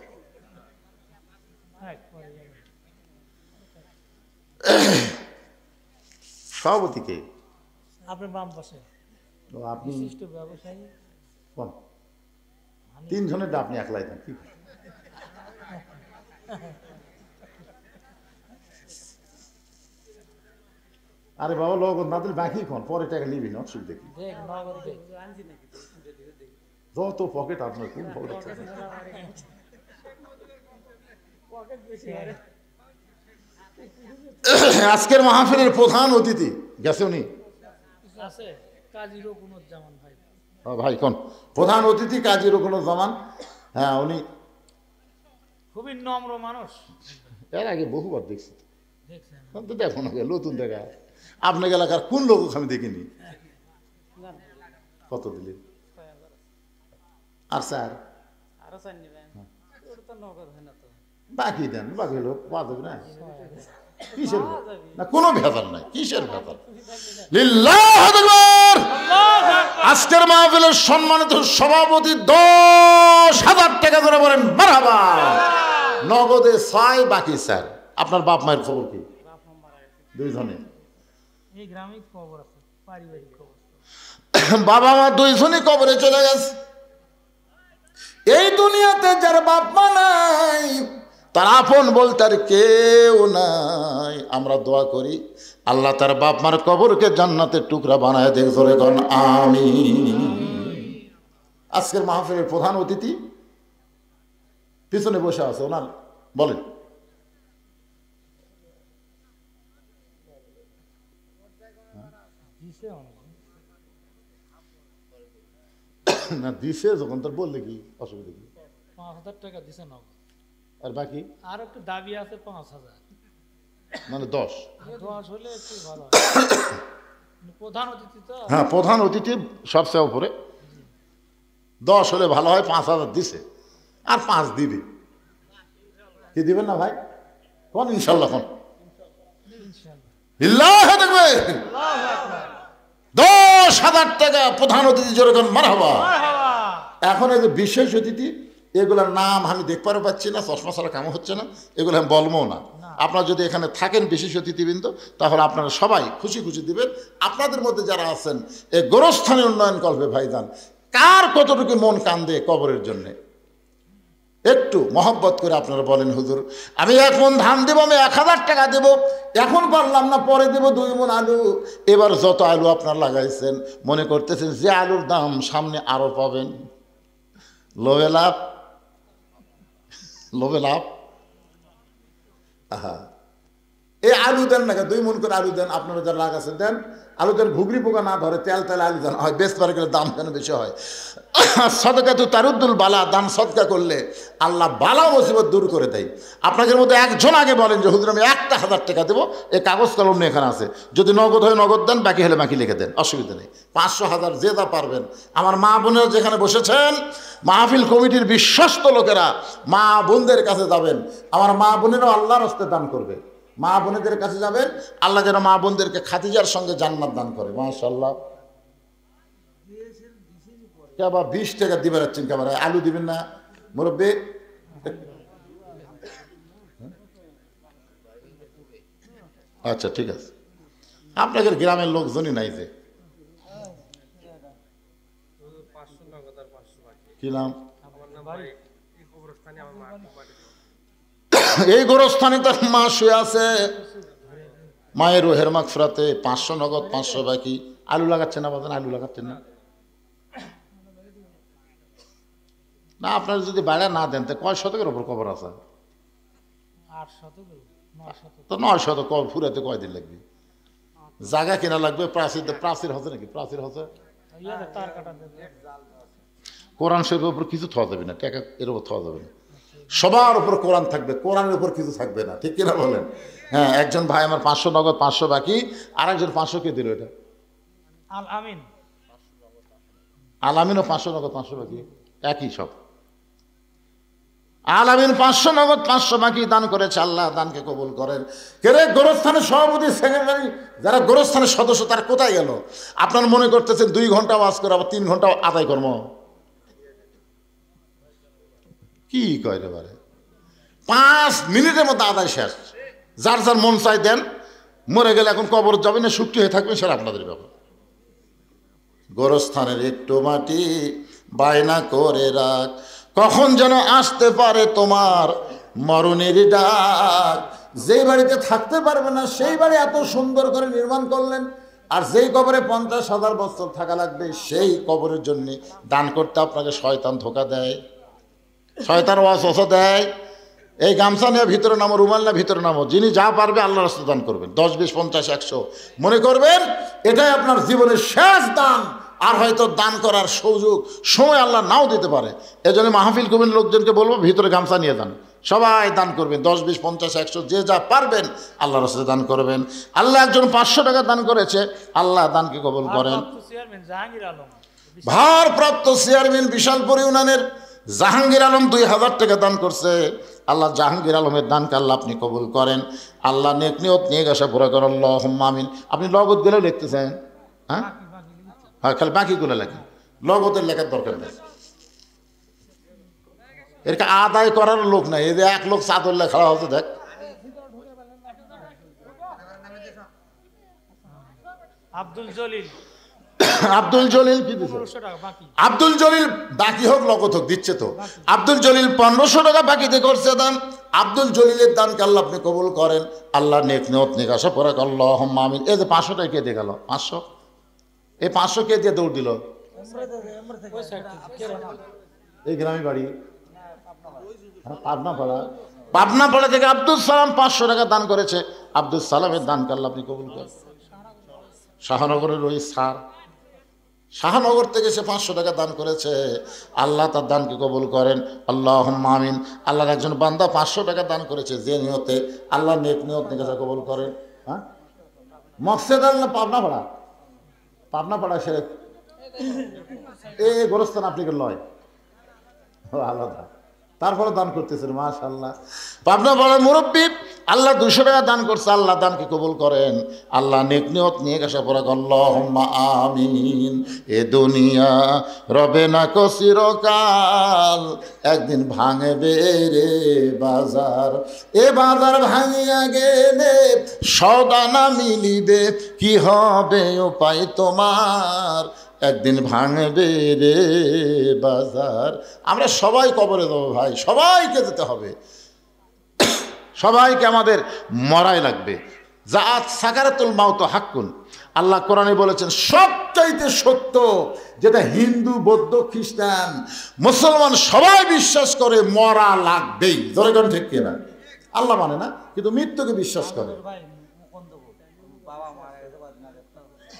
সভাপতি কে? আপনার বাম পাশে আপনি বিশিষ্ট ব্যবসায়ী। কোন 3 জনের আপনি একলাই দেন কি? আরে বাবা, লোক না দিলে বাকি কোন, পরে টাকা নিবি না, অসুবিধা কি? যত পকেট আপনার, কোন পকেট আছে? আজকের মাহফিলের প্রধান অতিথি গেছে উনি আছে, কাজী রকুনুজ্জামান ভাই। ভাই কোন প্রধান অতিথি? কাজী রকুনুজ্জামান। হ্যাঁ, উনি খুবই নম্র মানুষ। এর আগে বহুবার দেখছি, দেখছেন? তো দেখো না, নতুন দেখা। আপনার এলাকার কোন লোক আমি দেখিনি। কত দিলে? আর স্যার আরো চান নিবেন? ওটা তো নগদ হয় না তো। বাকি দেন, বাকি হলো বাদ হবে না? কিসের না, কোনো ভেজাল নাই, কিসের ভেজাল? লিল্লাহু আকবার। আজকের মাহফিলের সম্মানিত সভাপতি 10,000 টাকা ধরে বলেন মারহাবা। নগদে 6, বাকি স্যার। আপনার বাপ মায়ের খবর কি? দুইজনে এই গ্রামে খবর আছে, পারিবারিক খবর। বাবা মা দুইজনই কবরে চলে গেছে। এই দুনিয়াতে যার বাপ মা নাই, তার আপন বলতে আর কেউ নাই। আমরা দোয়া করি আল্লাহ তার বাপ মার কবরকে জান্নাতের টুকরা বানায় দেখ, ধরে কোন আমিন। আজকের মাহফিলের প্রধান অতিথি পিছনে বসে আছে, ওনার বলেন। না দিছে যখন, তোর বললে কি অসুবিধা কি? 5,000 টাকা দিছে নগদ। আর বাকি আর একটু দাবি আছে 5,000, মানে 10। 10 হলে একটু ভালো হয়। প্রধান অতিথি তো। হ্যাঁ, প্রধান অতিথি সবচেয়ে উপরে। 10 হলে ভালো হয়। 5,000 দিছে, আর 5 দিবে। কি দিবেন না ভাই? কোন ইনশাল্লাহ? কোন ইল্লাহ দেখবে 10,000 টাকা প্রধান অতিথি জোরে কোন মারহাবা। এখন এই যে বিশেষ অতিথি, এগুলোর নাম আমি দেখতে পাচ্ছি না, চশমা ছাড়া কাম হচ্ছে না, এগুলো আমি বলবো না। আপনারা যদি এখানে থাকেন বিশেষ অতিথিবৃন্দ, তাহলে আপনারা সবাই খুশি খুশি দিবেন। আপনাদের মধ্যে যারা আছেন এই গোরস্থানে উন্নয়ন কল্পে ভাইজান, কার কতটুকু মন কান্দে কবরের জন্যে, একটু মহব্বত করে আপনারা বলেন, হুজুর আমি 1 মণ ধান দেবো, আমি 1,000 টাকা দেবো, এখন পারলাম না পরে দেবো 2 মণ আলু। এবার যত আলু আপনার লাগাইছেন, মনে করতেছেন যে আলুর দাম সামনে আরো পাবেন, লোভে লাভ, লোভে লাভ। আহা, এই আলু দেন না, 2 মণ করে আলু দেন। আপনারা যারা লাগাচ্ছেন দেন আলু দেন, ঘুগরি পোকা না ধরে, তেল তেল আলু দেন, হয় বেশ পারে গেলে দাম যেন বেশি হয়। সদকা তো তারুদ্দুল বালা, দান সদকা করলে আল্লাহ বালা মুসিবত দূর করে দেয়। আপনাদের মধ্যে একজন আগে বলেন যে হুজুর আমি 1,000 টাকা দেবো, এই কাগজ কলম নিয়ে এখানে আছে, যদি নগদ হয় নগদ দেন, বাকি হলে বাকি লিখে দেন, অসুবিধা নেই। 500, 1000 যে যা পারবেন। আমার মা বোনেরা যেখানে বসেছেন, মাহফিল কমিটির বিশ্বস্ত লোকেরা মা বোনদের কাছে যাবেন, আমার মা বোনেরাও আল্লাহর হস্তে দান করবে। মা বোনেদের কাছে যাবেন, আল্লাহ যেন মা বোনদেরকে খাদিজার সঙ্গে জান্নাত দান করে। মাশাআল্লাহ। আবার 20 টাকা দিবে রাখছেন, কেমন আলু দিবেন না মুরব্বী? আচ্ছা ঠিক আছে, আপনাদের গ্রামের লোকজনই নাই যে, কি নাম? এই গোরস্থানে তার মা শুয়ে আছে, মায়ের রোহের মাগফিরাতে 500 নগদ, 500 বাকি। আলু লাগাচ্ছেন না বাজান? আলু লাগাচ্ছেন না? না, আপনারা যদি বাড়া না দেন তো কয় শতকের ওপর কবর আছে? তো 900 ফুরাতে কয়দিন লাগবে? জায়গা কেনা লাগবে, প্রাচীর হচ্ছে নাকি? প্রাচীর হচ্ছে কোরআন শরীফের উপর কিছু থাওয়া যাবে না, টাকা এর উপর থাওয়া যাবে না। সবার উপর কোরআন থাকবে, কোরআনের উপর কিছু থাকবে না, ঠিক কিনা বলেন? হ্যাঁ, একজন ভাই আমার 500 নগদ 500 বাকি, আর একজন 500 কে দিল? এটা আলামিনও 500 নগদ 500 বাকি, একই সব। আলামিন 500 নগদ 500 বাকি দান করেছে, আল্লাহ দানকে কবুল করেন। কেরে গোরস্থানের সভাপতি, সেক্রেটারি, যারা গোরস্থানের সদস্য, তারা কোথায় গেল? আপনার মনে করতেছেন 2 ঘন্টা ওয়াজ করে আবার 3 ঘন্টা আদায় কর্ম, কি কয় রে বারে? 5 মিনিটের মধ্যে আদায় শেষ। যার যার মন চাই দেন, মরে গেলে এখন কবর যাবে না, শুকটি হয়ে থাকবে, সেটা আপনাদের ব্যাপার। গোরস্থানের একটু মাটি বায়না করে রাখ, কখন যেন আসতে পারে তোমার মরণের ডাক। যেই বাড়িতে থাকতে পারবে না সেই বাড়ি এত সুন্দর করে নির্মাণ করলেন, আর যেই কবরে 50,000 বছর থাকা লাগবে সেই কবরের জন্য দান করতে আপনাকে শয়তান ধোকা দেয়, শয়তান ওয়াসওয়াসা দেয়। এই গামছা নিয়ে ভিতরে নামো, রুমাল না ভিতরে নামো, যিনি যা পারবে আল্লাহর রাস্তায় দান করবেন। 10, 20, 50, 100 মনে করবেন এটাই আপনার জীবনের শেষ দান। আর হয়তো দান করার সময় আল্লাহ নাও দিতে পারে। এজন্য মাহফিল কমিটির লোকজনকে বলবো ভিতরে গামছা নিয়ে যান, সবাই দান করবেন। 10, 20, 50, 100 যে যা পারবেন আল্লাহর রাস্তায় দান করবেন। আল্লাহ একজন 500 টাকা দান করেছে, আল্লাহ দানকে কবুল করেন। ভারপ্রাপ্ত চেয়ারম্যান বিশালপুর ইউনিয়নের জাহাঙ্গীর আলম 2000 টাকা দান করছে। আল্লাহ জাহাঙ্গীর আলমের দানকে আল্লাহ আপনি কবুল করেন। আল্লাহ নেক নিয়ত নিয়ে গেছে পুরা করেন, আল্লাহুম্মা আমিন। আপনি লগত গেলেও লিখতেছেন? হ্যাঁ হ্যাঁ, খালি বাকিগুলো লেখেন, লগতের লেখার দরকার নেই। এরকে আদায় করার লোক নাই। এই যে এক লোক চাদর লেখা হচ্ছে, দেখ আব্দুল জলিল কি দিচ্ছে? আব্দুল জলিল বাকি হোক লগত হোক দিচ্ছে তো। আব্দুল জলিল 1500 টাকা বাকিতে করছে দান। আব্দুল জলিলের দানকে আল্লাহ আপনি কবুল করেন। আল্লাহ নেক নিয়ত নিয়ে আসা পরে আল্লাহুম্মা আমিন। এই যে 500 টাকা কে দিয়ে গেল? 500, এই 500 কে দিয়ে দৌড় দিল? এই গ্রামে বাড়ি পাবনাপাড়া থেকে আব্দুল সালাম 500 টাকা দান করেছে। আব্দুল সালামের দানকে আল্লাহ আপনি কবুল করেন। শাহনগরের ওই স্যার, শাহনগর থেকে সে 500 টাকা দান করেছে, আল্লাহ তার দানকে কবুল করেন, আল্লাহুম্মা আমিন। আল্লাহর একজন বান্দা 500 টাকা দান করেছে, যে নিয়তে আল্লাহ নেক নিয়ত নিয়ে কবুল করেন। হ্যাঁ, মকসেদ আল্লাহ পাবনাপাড়া সে এই গোরস্থান আপনি লয় আলাদা, তারপরে দান করতেছেন, মাশাআল্লাহ। পাবনাপাড়ার মুরব্বী আল্লাহ 200 টাকা দান করছে, আল্লাহ দানকে কবুল করেন। আল্লাহ নেক নিয়ত নিয়ে গেছে পরে আল্লাহুম্মা আমিন। এ দুনিয়া রবে না কো চিরকাল, একদিন ভাঙবে রে বাজার। এ বাজার ভাঙিয়া গেলে সদা না মিলিবে, কি হবে উপায় তোমার, একদিন ভাঙবে রে বাজার। আমরা সবাই কবরে দেবো ভাই, সবাইকে যেতে হবে, সবাইকে আমাদের মরাই লাগবে। জাত সাকারাতুল মাউত হাক্কুন, আল্লাহ কোরআনে বলেছেন সবচাইতে সত্য, যেটা হিন্দু, বৌদ্ধ, খ্রিস্টান, মুসলমান সবাই বিশ্বাস করে মরা লাগবেই। ধরে কোন ঠিক কিনা? আল্লাহ মানে না, কিন্তু মৃত্যুকে বিশ্বাস করে।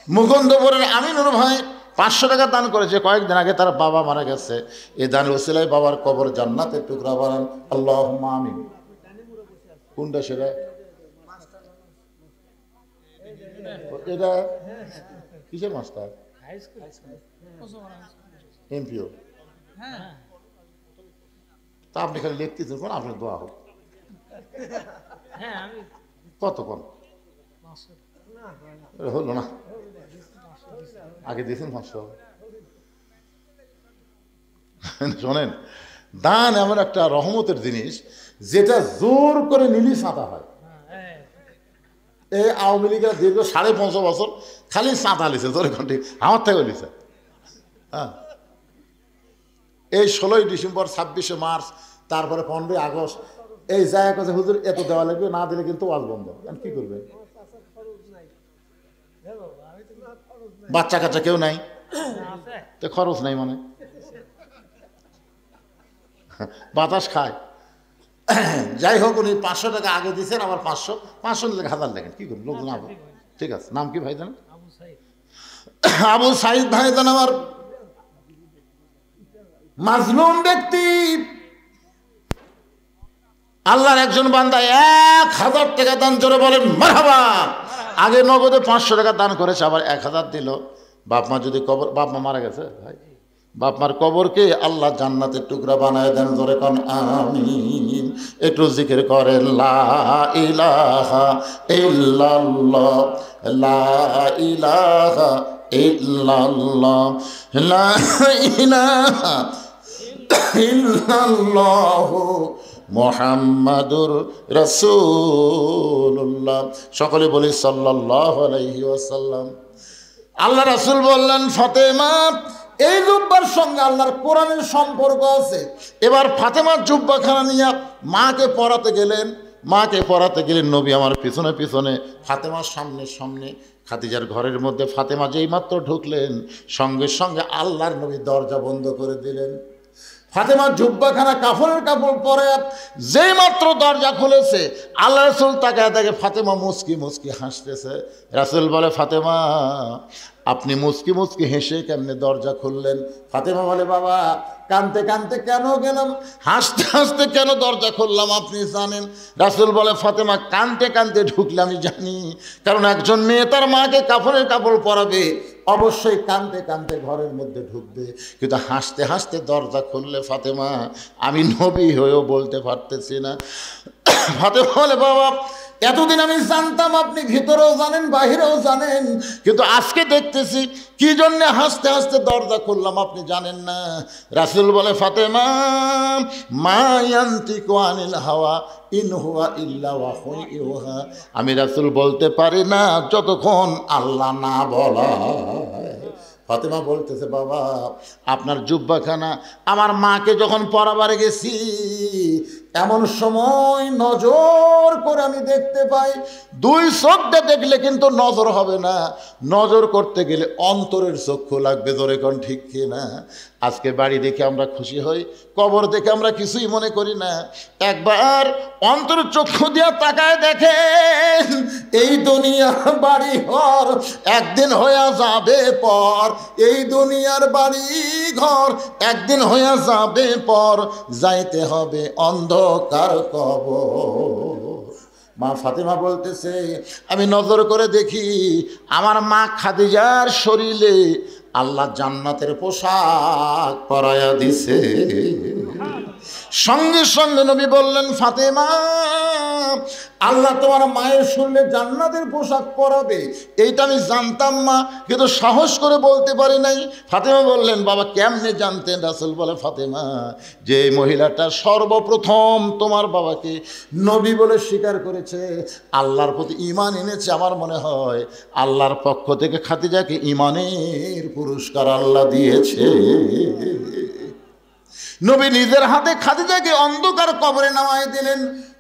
মুকুন্দপুরের আমিনুর ভাই 500 টাকা দান করেছে। কয়েকদিন আগে তার বাবা মারা গেছে। এই দানের ওসিলায় বাবার কবর জান্নাতের টুকরা বানান, আল্লাহুম্মা আমিন। কোনটা সেটা? এটা কিসের মাস্টার? এমপিও। তা আপনি খালি লিখতেছেন, কোন আপনার দোয়া হোক। কতক্ষণ হলো না? আগে দিয়েছেন 500। শোনেন, দান এমন একটা রহমতের জিনিস, যেটা জোর করে নিলি চাঁদা হয়। এই আওয়ামী লীগের দীর্ঘ 5.5 বছর খালি চাঁদা লিছে, জোরে ঘন্টি আমার থেকে লিছে। হ্যাঁ, এই 16ই ডিসেম্বর, 26শে মার্চ, তারপরে 15ই আগস্ট, এই জায়গা কাছে হুজুর এত দেওয়া লাগবে, না দিলে কিন্তু ওয়াজ বন্ধ। কি করবে? বাচ্চা কাচ্চা কেউ নাই, তো খরচ নাই, মানে বাতাস খায়। যাই হোক, উনি 500 টাকা আগে দিয়েছেন, আবার 500 নিলে 1000 লেখেন, কি করুন লোকজন। ঠিক আছে, নাম কি ভাই জানেন? আবু সাইদ ভাই জান, আমার মাজলুম ব্যক্তি, আল্লাহর একজন বান্দা 1000 টাকা দান করে বলেন মারহাবা। আগে নগদে 500 টাকা দান করেছে, আবার 1000 দিল। বাপ মা যদি কবর, বাপ মা মারা গেছে ভাই, বাপ মার কবরকে আল্লাহ জান্নাতের টুকরা বানায় দেন, ধরে কোন আমিন। একটু জিকির করেন লা ইলাহা ইল্লাল্লাহ, লা ইলাহা ইল্লাল্লাহ, লা ইলাহা ইল্লাল্লাহ মুহাম্মাদুর রাসূলুল্লাহ। সকলে বলি সাল্লাল্লাহু আলাইহি ওয়াসাল্লাম। আল্লাহ রাসূল বললেন, ফাতেমা, এই জুব্বার সঙ্গে আল্লাহর কোরআনের সম্পর্ক আছে। এবার ফাতেমার জুব্বাখানা নিয়ে মাকে পরাতে গেলেন। নবী আমার পিছনে পিছনে, ফাতেমার সামনে সামনে। খাদিজার ঘরের মধ্যে ফাতেমা যেই মাত্র ঢুকলেন, সঙ্গে সঙ্গে আল্লাহর নবী দরজা বন্ধ করে দিলেন। ফাতেমার জুব্বাখানা কাফনের কাপড় পরে যেই মাত্র দরজা খুলেছে, আল্লাহ রাসূল তাকায় দেখে ফাতেমা মুচকি মুচকি হাসতেছে। রাসূল বলে, ফাতেমা, আপনি মুচকি মুচকি হেসে কেমনে দরজা খুললেন? ফাতেমা বলে, বাবা, কানতে কানতে কেন গেলাম, হাসতে হাসতে কেন দরজা খুললাম আপনি জানেন? রাসূল বলে, ফাতেমা, কানতে কানতে ঢুকলে আমি জানি, কারণ একজন মেয়ে তার মাকে কাফনের কাপড় পরাবে, অবশ্যই কানতে কানতে ঘরের মধ্যে ঢুকবে। কিন্তু হাসতে হাসতে দরজা খুললে ফাতেমা, আমি নবী হয়েও বলতে পারতেছি না। ফাতেমা বলে, বাবা, এতদিন আমি জানতাম আপনি ভিতরেও জানেন বাহিরেও জানেন, কিন্তু আজকে দেখতেছি কি জন্য হাসতে হাসতে দরজা খুললাম আপনি জানেন না। রাসূল বলে, ফাতেমা, মা ইয়ান্তিকু আনিল হাওয়া ইন হুয়া ইল্লা ওয়াহয়ুন ইউহা। আমি রাসূল বলতে পারি না যতক্ষণ আল্লাহ না বলায়। ফাতেমা বলতেছে, বাবা, আপনার জুব্বাখানা আমার মাকে যখন পরাবারে গেছি, এমন সময় নজর করে আমি দেখতে পাই, 2 চোখটা দেখলে কিন্তু নজর হবে না, নজর করতে গেলে অন্তরের চক্ষু লাগবে। ধরে কোন ঠিক কি না? আজকে বাড়ি দেখে আমরা খুশি হই, কবর দেখে আমরা কিছুই মনে করি না। একবার অন্তরের চক্ষু দিয়া তাকায় দেখেন, এই দুনিয়ার বাড়ি ঘর একদিন হয়ে যাবে পর, এই দুনিয়ার বাড়ি ঘর একদিন হয়ে যাবে পর, যাইতে হবে অন্ধকার কবর। মা ফাতেমা বলতেছে, আমি নজর করে দেখি আমার মা খাদিজার শরীরে আল্লাহ জান্নাতের পোশাক পরায়া দিছে। সঙ্গে সঙ্গে নবী বললেন, ফাতেমা, আল্লাহ তোমার মায়ের শরীরে জান্নাতের পোশাক পরাবে, এইটা আমি জানতাম মা, কিন্তু সাহস করে বলতে পারি নাই। ফাতেমা বললেন, বাবা, কেমনে জানতেন? রাসূল বলে, ফাতেমা, যে মহিলাটা সর্বপ্রথম তোমার বাবাকে নবী বলে স্বীকার করেছে, আল্লাহর প্রতি ঈমান এনেছে, আমার মনে হয় আল্লাহর পক্ষ থেকে খাদিজাকে ঈমানের পুরস্কার আল্লাহ দিয়েছে। নবী নিজের হাতে খাদিজাকে অন্ধকার কবরে নামায় দিলেন।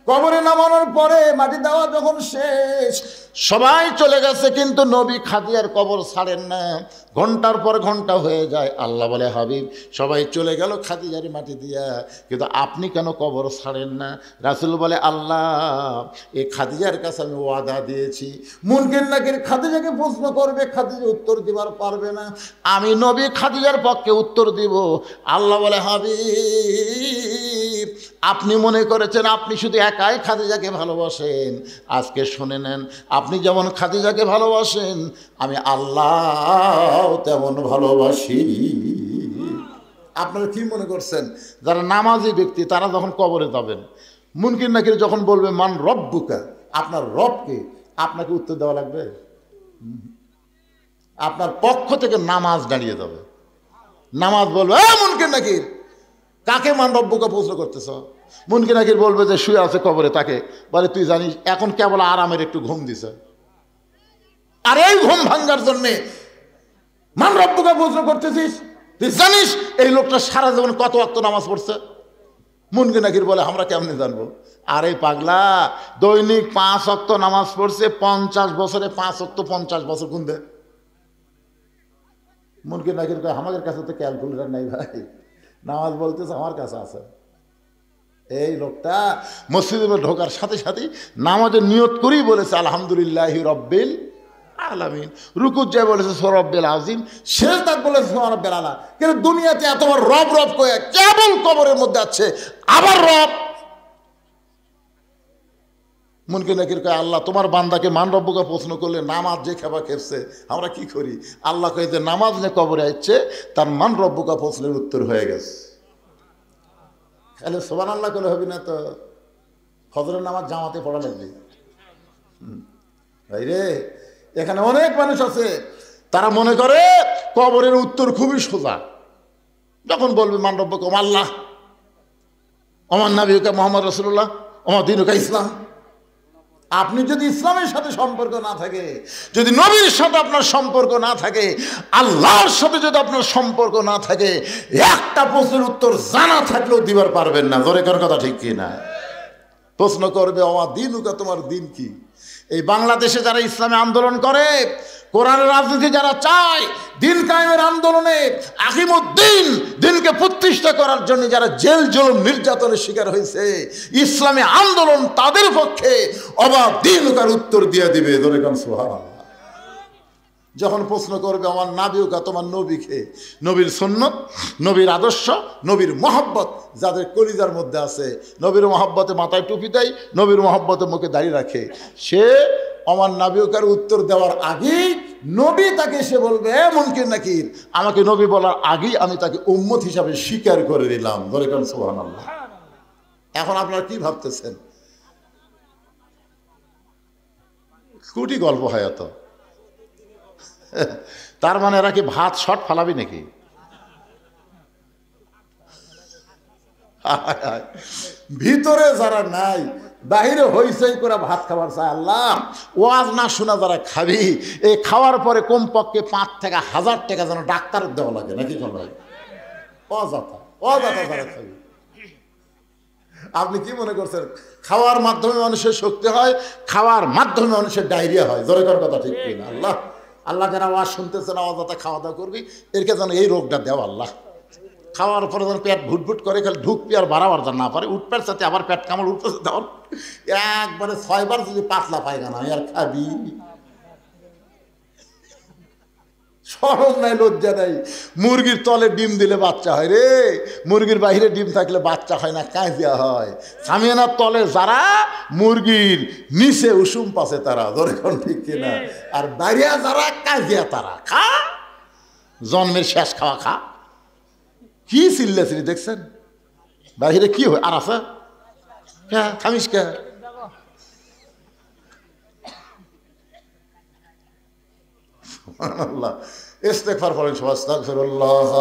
কবরে নামানোর পরে মাটি দেওয়া যখন শেষ, সবাই চলে গেছে, কিন্তু নবী খাদিজার কবর ছাড়েন না। ঘন্টার পর ঘন্টা হয়ে যায়। আল্লাহ বলে, হাবিব, সবাই চলে গেল খাদিজার মাটি দিয়া, কিন্তু আপনি কেন কবর ছাড়েন না? রাসূল বলে, আল্লাহ, এই খাদিজার কাছে আমি ওয়াদা দিয়েছি, মুনকির নাকির খাদিজাকে প্রশ্ন করবে, খাদিজা উত্তর দিবার পারবে না, আমি নবী খাদিজার পক্ষে উত্তর দিব। আল্লাহ বলে, হাবিব, আপনি মনে করেছেন আপনি শুধু একাই খাদিজাকে ভালোবাসেন, আজকে শুনে নেন, আপনি যেমন খাদিজাকে ভালোবাসেন, আমি আল্লাহ তেমন ভালোবাসি। আপনারা কি মনে করছেন, যারা নামাজি ব্যক্তি তারা যখন কবরে যাবেন, মুনকির নাকির যখন বলবে মান রব্বুকা, আপনার রবকে, আপনাকে উত্তর দেওয়া লাগবে? আপনার পক্ষ থেকে নামাজ দাঁড়িয়ে যাবে, নামাজ বলবে, মুনকির নাকির, কাকে মান রব্বুকা প্রশ্ন করতেছ? মুনকির নাকির বলবে যে শুয়ে আছে কবরে, তাকে বলে, তুই জানিস এখন কেবল আরামের একটু ঘুম দিছে, আর এই ঘুম ভাঙ্গার জন্যে মান রব্বুকা প্রশ্ন করতেছিস? তুই জানিস এই লোকটা সারা জীবন কত ওয়াক্ত নামাজ পড়ছে? মুনকির নাকির বলে, আমরা কেমনে জানবো? আরে পাগলা, দৈনিক 5 ওয়াক্ত নামাজ পড়ছে, 50 বছরে 5 ওয়াক্ত 50 বছর গুনবে। মুনকির নাকির কয়, আমাদের কাছে তো ক্যালকুলেটার নাই ভাই, নামাজ বলতেছে আমার কাছে আছে। এই লোকটা মসজিদে ঢোকার সাথে সাথে নামাজের নিয়ত করেই বলেছে আলহামদুলিল্লাহি রব্বিল আলামিন, রুকুত যায় বলেছে রব্বিল আজিম, সেজদাত বলেছে রব্বিল আলা। কিন্তু দুনিয়াতে এতবার রব রব করে কেবল কবরের মধ্যে আছে আবার রব। মুনকির নাকির কয় আল্লাহ তোমার বান্দাকে মান রব্বুকা প্রশ্ন করলে নামাজ যে খাবার খেপছে আমরা কি করি? আল্লাহ কয়ে যে নামাজ যে কবরে আসছে তার মান রব্বুকা প্রশ্নের উত্তর হয়ে গেছে। তাহলে সুবহানাল্লাহ করলে হবে না তো? ফজরের নামাজ জামাতে পড়া লাগবে। ভাই রে, এখানে অনেক মানুষ আছে তারা মনে করে কবরের উত্তর খুবই সোজা। যখন বলবে মান রব্বুকা আল্লাহ, ওমান নবিয়ুকা মুহাম্মদ রাসূলুল্লাহ, ওমা দীনুকা ইসলাম। আপনি যদি ইসলামের সাথে সম্পর্ক না থাকে, যদি নবীর সাথে আপনার সম্পর্ক না থাকে, আল্লাহর সাথে যদি আপনার সম্পর্ক না থাকে, একটা প্রশ্নের উত্তর জানা থাকলেও দিবার পারবেন না। জোরে কর কথা ঠিক কি না? প্রশ্ন করবে ওমা দীনুকা, তোমার দিন কি? এই বাংলাদেশে যারা ইসলামে আন্দোলন করে, কোরআনের রাজনীতি যারা চায়, দিন কায়েমের আন্দোলনে আকিমুদ্দিন দিনকে প্রতিষ্ঠা করার জন্য যারা জেল জুলুম নির্যাতনের শিকার হয়েছে, ইসলামী আন্দোলন তাদের পক্ষে অবাধ দিনকার উত্তর দিয়ে দিবে। জোরে কোন সুবহানাল্লাহ। যখন প্রশ্ন করবে আমার নাবিউকা, তোমার নবীকে, নবীর সুন্নত, নবীর আদর্শ, নবীর মহব্বত যাদের কলিজার মধ্যে আছে, নবীর মহব্বতে মাথায় টুপি দেয়, নবীর মহব্বতে মুখে দাড়ি রাখে, সে আমার নাবিউকার উত্তর দেওয়ার আগেই নবী তাকে এসে বলবে মুনকির নাকির, আমাকে নবী বলার আগেই আমি তাকে উম্মত হিসাবে স্বীকার করে দিলাম। ধরে কেন সুবহানাল্লাহ। এখন আপনারা কি ভাবতেছেন? কুটি গল্প হয় এত। তার মানে এরা কি ভাত শট ফালাবি নাকি? ভিতরে যারা নাই, বাহিরে হইচই করে ভাত খাবার চায়। আল্লাহ ওয়াজ না শোনা যারা খাবি, এই খাওয়ার পরে কমপক্ষে 5 থেকে 1000 টাকা যেন ডাক্তারের দেওয়া লাগে নাকি? অযথা অযথা যারা খাবি। আপনি কি মনে করছেন খাওয়ার মাধ্যমে মানুষের শক্তি হয়, খাওয়ার মাধ্যমে মানুষের ডায়রিয়া হয়? জোরে কর কথা ঠিক কিনা? আল্লাহ আল্লাহ যারা আওয়াজ শুনতেছে না, অযথা খাওয়া দাওয়া করবি, এরকে যেন এই রোগটা দেও আল্লাহ। খাওয়ার পরে যেন পেট ভুটভুট করে, খালি ঢুকবি আর বাড়াবার যেন না পারে, উঠপের সাথে আবার পেট কামড় উঠতেছে, তখন একবারে 6 বার যদি পাতলা পায়খানা আর খাবি, শরম নাই, লজ্জা নাই। মুরগির তলে ডিম দিলে বাচ্চা হয় রে, মুরগির বাহিরে ডিম থাকলে বাচ্চা হয় না, কাঁজিয়া হয়। সামিয়ানার তলে যারা, মুরগির নিচে উষুম পাশে তারা। ধরে কোন ঠিক কিনা? আর বাইরিয়া যারা, কাঁজিয়া তারা। খা, জন্মের শেষ খাওয়া খা। কি চিল্লাছিলি দেখছেন? বাহিরে কি হয়? আর আছে হ্যাঁ, খামিস কে? সুবহানাল্লাহ। ইস্তেগফার পড়েন সবাই। আস্তাগফিরুল্লাহ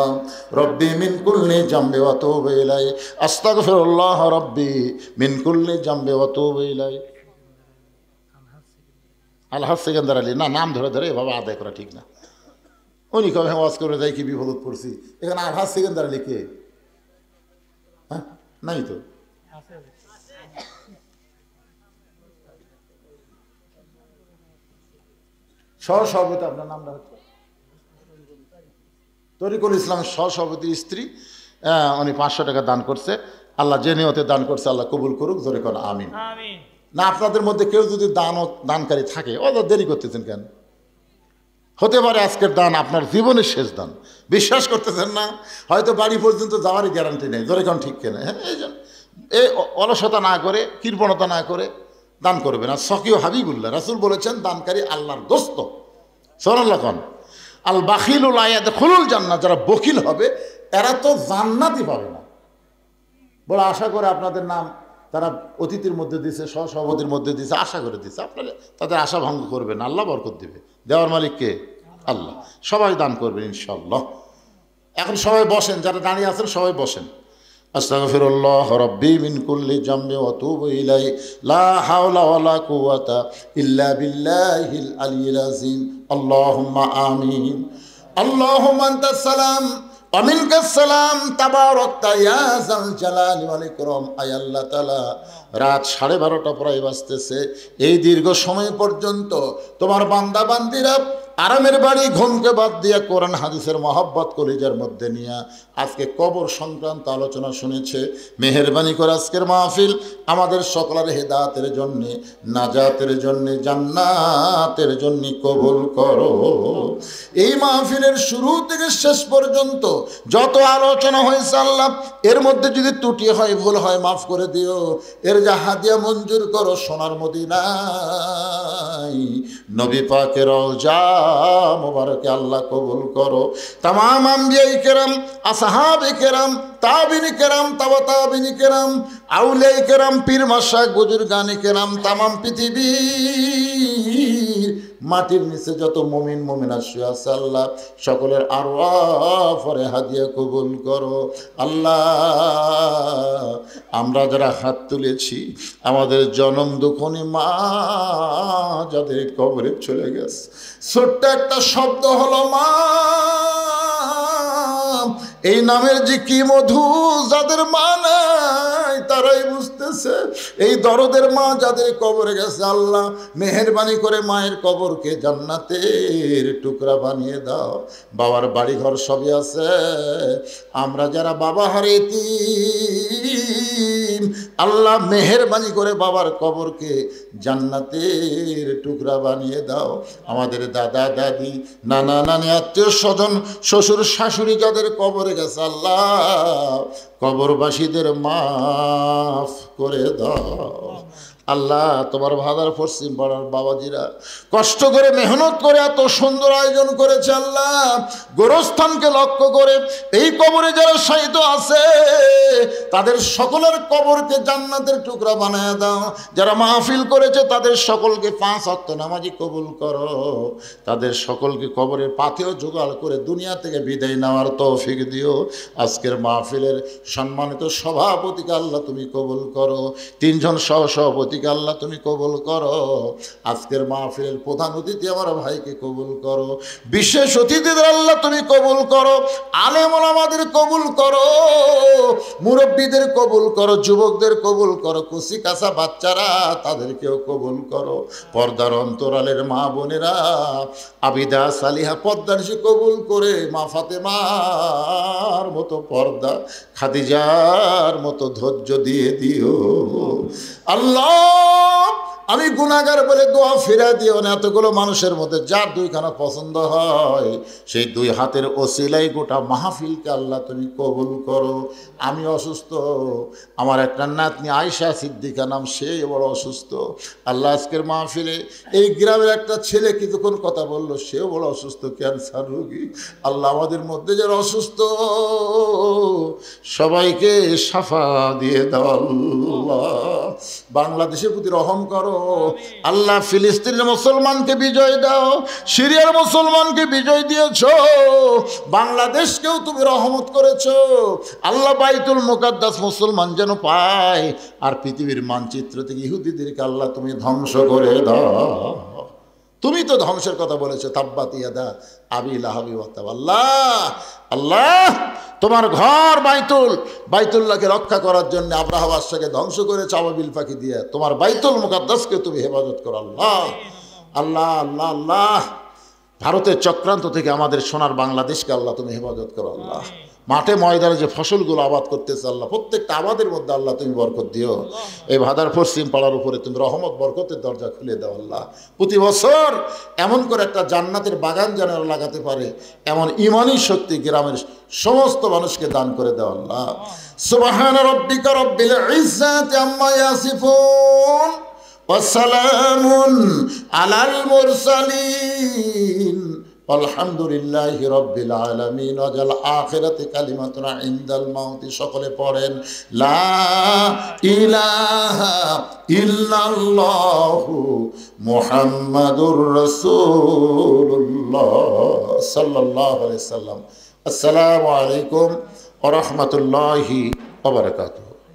রাব্বি মিন কুল্লি জামবি ওয়া আতুবু ইলাইহি, আস্তাগফিরুল্লাহ রাব্বি মিন কুল্লি জামবি ওয়া আতুবু ইলাইহি। আলহাজ সেকেন্দার আলী না, নাম ধরে ধরে এভাবে আদায় করা ঠিক না। উনি কবে ওয়াজ করে যাই কি বিপদ পড়ছি। এখানে আলহাজ সেকেন্দার আলী কে? হ্যাঁ, নাই তো। সহসভাপতি, আপনার নামটা হচ্ছে তরিকুল ইসলাম, সহসভাপতির স্ত্রী। উনি 500 টাকা দান করছে। আল্লাহ যে নিয়তে দান করছে আল্লাহ কবুল করুক। জোরে কোন আমিন। না আপনাদের মধ্যে কেউ যদি দানকারী থাকে, ওদের দেরি করতেছেন কেন? হতে পারে আজকের দান আপনার জীবনের শেষ দান। বিশ্বাস করতেছেন না? হয়তো বাড়ি পর্যন্ত যাওয়ারই গ্যারান্টি নেই। জোরে কোন ঠিক কেনা? হ্যাঁ, এই অলসতা না করে, কৃপণতা না করে দান করবে না। সকিও হাবিবুল্লাহ রাসূল বলেছেন, দানকারী আল্লাহর দোস্ত। সুবহানাল্লাহ। কোন আল বাখিলুল ইয়াদখুলুল জান্নাহ, যারা বখিল হবে এরা তো জান্নাতই পাবে না। বড় আশা করে আপনাদের নাম তারা অতিথির মধ্যে দিছে, সহসভাপতির মধ্যে দিছে, আশা করে দিছে। আপনারা তাদের আশা ভঙ্গ করবেন, আল্লাহ বরকত দিবে। দেওয়ার মালিক কে? আল্লাহ। সবাই দান করবেন ইনশাআল্লাহ। এখন সবাই বসেন, যারা দাঁড়িয়ে আছেন সবাই বসেন। আস্তাগফিরুল্লাহ রাব্বি মিন কুল্লি জামবি ওয়া আতুবু ইলাইহি, লা হাওলা ওয়ালা কুওয়াতা ইল্লা বিল্লাহিল আলিয়্যিল আযীম। আল্লাহুম্মা আমিন। আল্লাহুম্মা আনতাস সালাম ওয়া মিনকাস সালাম, তাবারাকতা ইয়া যাল জালালি ওয়াল ইকরাম। আয় আল্লাহ তাআলা রাত 12:30 প্রায় বাজতেছে। এই দীর্ঘ সময় পর্যন্ত তোমার বান্দা বান্দিরা আরামের বাড়ি ঘুমকে বাদ দিয়ে কোরআন হাদিসের মহব্বত কলিজার মধ্যে নিয়ে আজকে কবর সংক্রান্ত আলোচনা শুনেছে। মেহেরবানি করে আজকের মাহফিল আমাদের সকলের হেদায়েতের জন্য, নাজাতের জন্য, জান্নাতের জন্য কবুল করো। এই মাহফিলের শুরু থেকে শেষ পর্যন্ত যত আলোচনা হয়েছে আল্লাহ, এর মধ্যে যদি ত্রুটি হয়, ভুল হয়, মাফ করে দিও। এর যা হাদিয়া মঞ্জুর করো সোনার মদিনায় নবী পাকের রওজা মুবারকে আল্লাহ কবুল করো। তামাম আম্বিয়াই কেরাম, আসহাবে কেরাম, তাবিনী কেরাম, তাবা তাবিনী কেরাম, আউলিয়ায়ে কেরাম, পীর মাশায়েখ, বুজুর্গানে কেরাম, তামাম পৃথিবীর মাটির নিচে যত মুমিন মুমিনাত শুয়ে আছে আল্লাহ সকলের আরওয়াহ পরে হাদিয়া কবুল করো। আল্লাহ আমরা যারা হাত তুলেছি, আমাদের জনম দুঃখনী মা যাদের কবরে চলে গেছে, ছোট্ট একটা শব্দ হলো মা, এই নামের যে কি মধু যাদের মা নাই তারাই বুঝতেছে। এই দরদের মা যাদের কবরে গেছে আল্লাহ মেহেরবানি করে মায়ের কবরকে জান্নাতের টুকরা বানিয়ে দাও। বাবার বাড়ি ঘর সবই আছে, আমরা যারা বাবা হারাইছি আল্লাহ মেহেরবানি করে বাবার কবরকে জান্নাতের টুকরা বানিয়ে দাও। আমাদের দাদা দাদি, নানা নানি, আত্মীয় স্বজন, শ্বশুর শাশুড়ি যাদের কবরে গেছে আল্লাহ কবরবাসীদের মাফ করে দাও। আল্লাহ তোমার ভাদার পশ্চিম পাড়ার বাবাজিরা কষ্ট করে মেহনত করে এত সুন্দর আয়োজন করেছে আল্লাহ, গোরস্থানকে লক্ষ্য করে এই কবরে যারা শায়িত আছে তাদের সকলের কবরকে জান্নাতের টুকরা বানায় দাও। যারা মাহফিল করেছে তাদের সকলকে 5 ওয়াক্ত নামাজি কবুল করো। তাদের সকলকে কবরের পাথেও জোগাড় করে দুনিয়া থেকে বিদায় নেওয়ার তৌফিক দিও। আজকের মাহফিলের সম্মানিত সভাপতিকে আল্লাহ তুমি কবুল করো, 3 জন সহসভাপতি আল্লাহ তুমি কবুল করো। আজকের মাহফিলের প্রধান অতিথি আমার ভাইকে কবুল করো, বিশেষ অতিথিদের আল্লাহ তুমি কবুল করো, আলেম ওলামাদের কবুল করো, মুরব্বীদের কবুল করো, যুবকদের কবুল করো, কুচি কাঁচা বাচ্চারা তাদেরকেও কবুল করো। পর্দার অন্তরালের মা বোনেরা আবিদা সালিহা পর্দানিশি কবুল করে মা ফাতেমার মতো পর্দা, খাদিজার মতো ধৈর্য দিয়ে দিও আল্লাহ। আমি গুনাহগার বলে দোয়া ফিরা দিও না। এতগুলো মানুষের মধ্যে যার 2খানা পছন্দ হয় সেই 2 হাতের ওসিলাই গোটা মাহফিলকে আল্লাহ তুমি কবুল করো। আমি অসুস্থ, আমার একটা নাতনি আয়েশা সিদ্দিকা নাম, সে বড় অসুস্থ আল্লাহ। আজকের মাহফিলে এই গ্রামের একটা ছেলে কিছুক্ষণ কথা বললো, সেও বড় অসুস্থ, ক্যান্সার রোগী আল্লাহ। আমাদের মধ্যে যারা অসুস্থ সবাইকে শাফা দিয়ে দাও আল্লাহ। বাংলাদেশের প্রতি রহম করো আল্লাহ। ফিলিস্তিনের মুসলমানকে বিজয় দাও, সিরিয়ার মুসলমানকে বিজয় দিয়েছো, বাংলাদেশকেও তুমি রহমত করেছো আল্লাহ। বাইতুল মুকাদ্দাস মুসলমান যেন পায়, আর পৃথিবীর মানচিত্র থেকে ইহুদিদেরকে আল্লাহ তুমি ধ্বংস করে দাও। তুমি তো ধ্বংসের কথা বলেছো, তাব্বাত ইয়াদা আবি লাহাবি ওয়া তাব। আল্লাহ আল্লাহ তোমার ঘর বাইতুল্লাহকে রক্ষা করার জন্য আব্রাহা বাদশাকে ধ্বংস করেছে আবাবিল পাখি দিয়ে, তোমার বাইতুল মুকাদ্দাসকে তুমি হেফাজত করো আল্লাহ। আল্লাহ আল্লাহ আল্লাহ ভারতের চক্রান্ত থেকে আমাদের সোনার বাংলাদেশকে আল্লাহ তুমি হেফাজত করো আল্লাহ। মাঠে ময়দানে যে ফসলগুলো আবাদ করতেছে আল্লাহ, প্রত্যেকটা আবাদের মধ্যে আল্লাহ তুমি বরকত দিও। এই ভাদার পশ্চিম পাড়ার উপরে তুমি রহমত বরকতের দরজা খুলে দাও আল্লাহ। প্রতি বছর এমন করে একটা জান্নাতের বাগান যেন লাগাতে পারে এমন ইমানি শক্তি গ্রামের সমস্ত মানুষকে দান করে দাও আল্লাহ। সুবহান রাব্বিকা রাব্বিল ইজ্জাতি আম্মা ইয়াসিফুন ওয়া সালামুন আলাল মুরসালিন আলহামদুলিল্লাহি রাব্বিল আলামিন। ওয়াজাল আখিরাতি কালিমাতুনা ইনদাল মাউতি। সকলে পড়েন লা ইলাহা ইল্লাল্লাহু মুহাম্মাদুর রাসূলুল্লাহ সাল্লাল্লাহু আলাইহি সাল্লাম। আসসালামু আলাইকুম ওয়া রাহমাতুল্লাহি ওয়া বারাকাতুহু।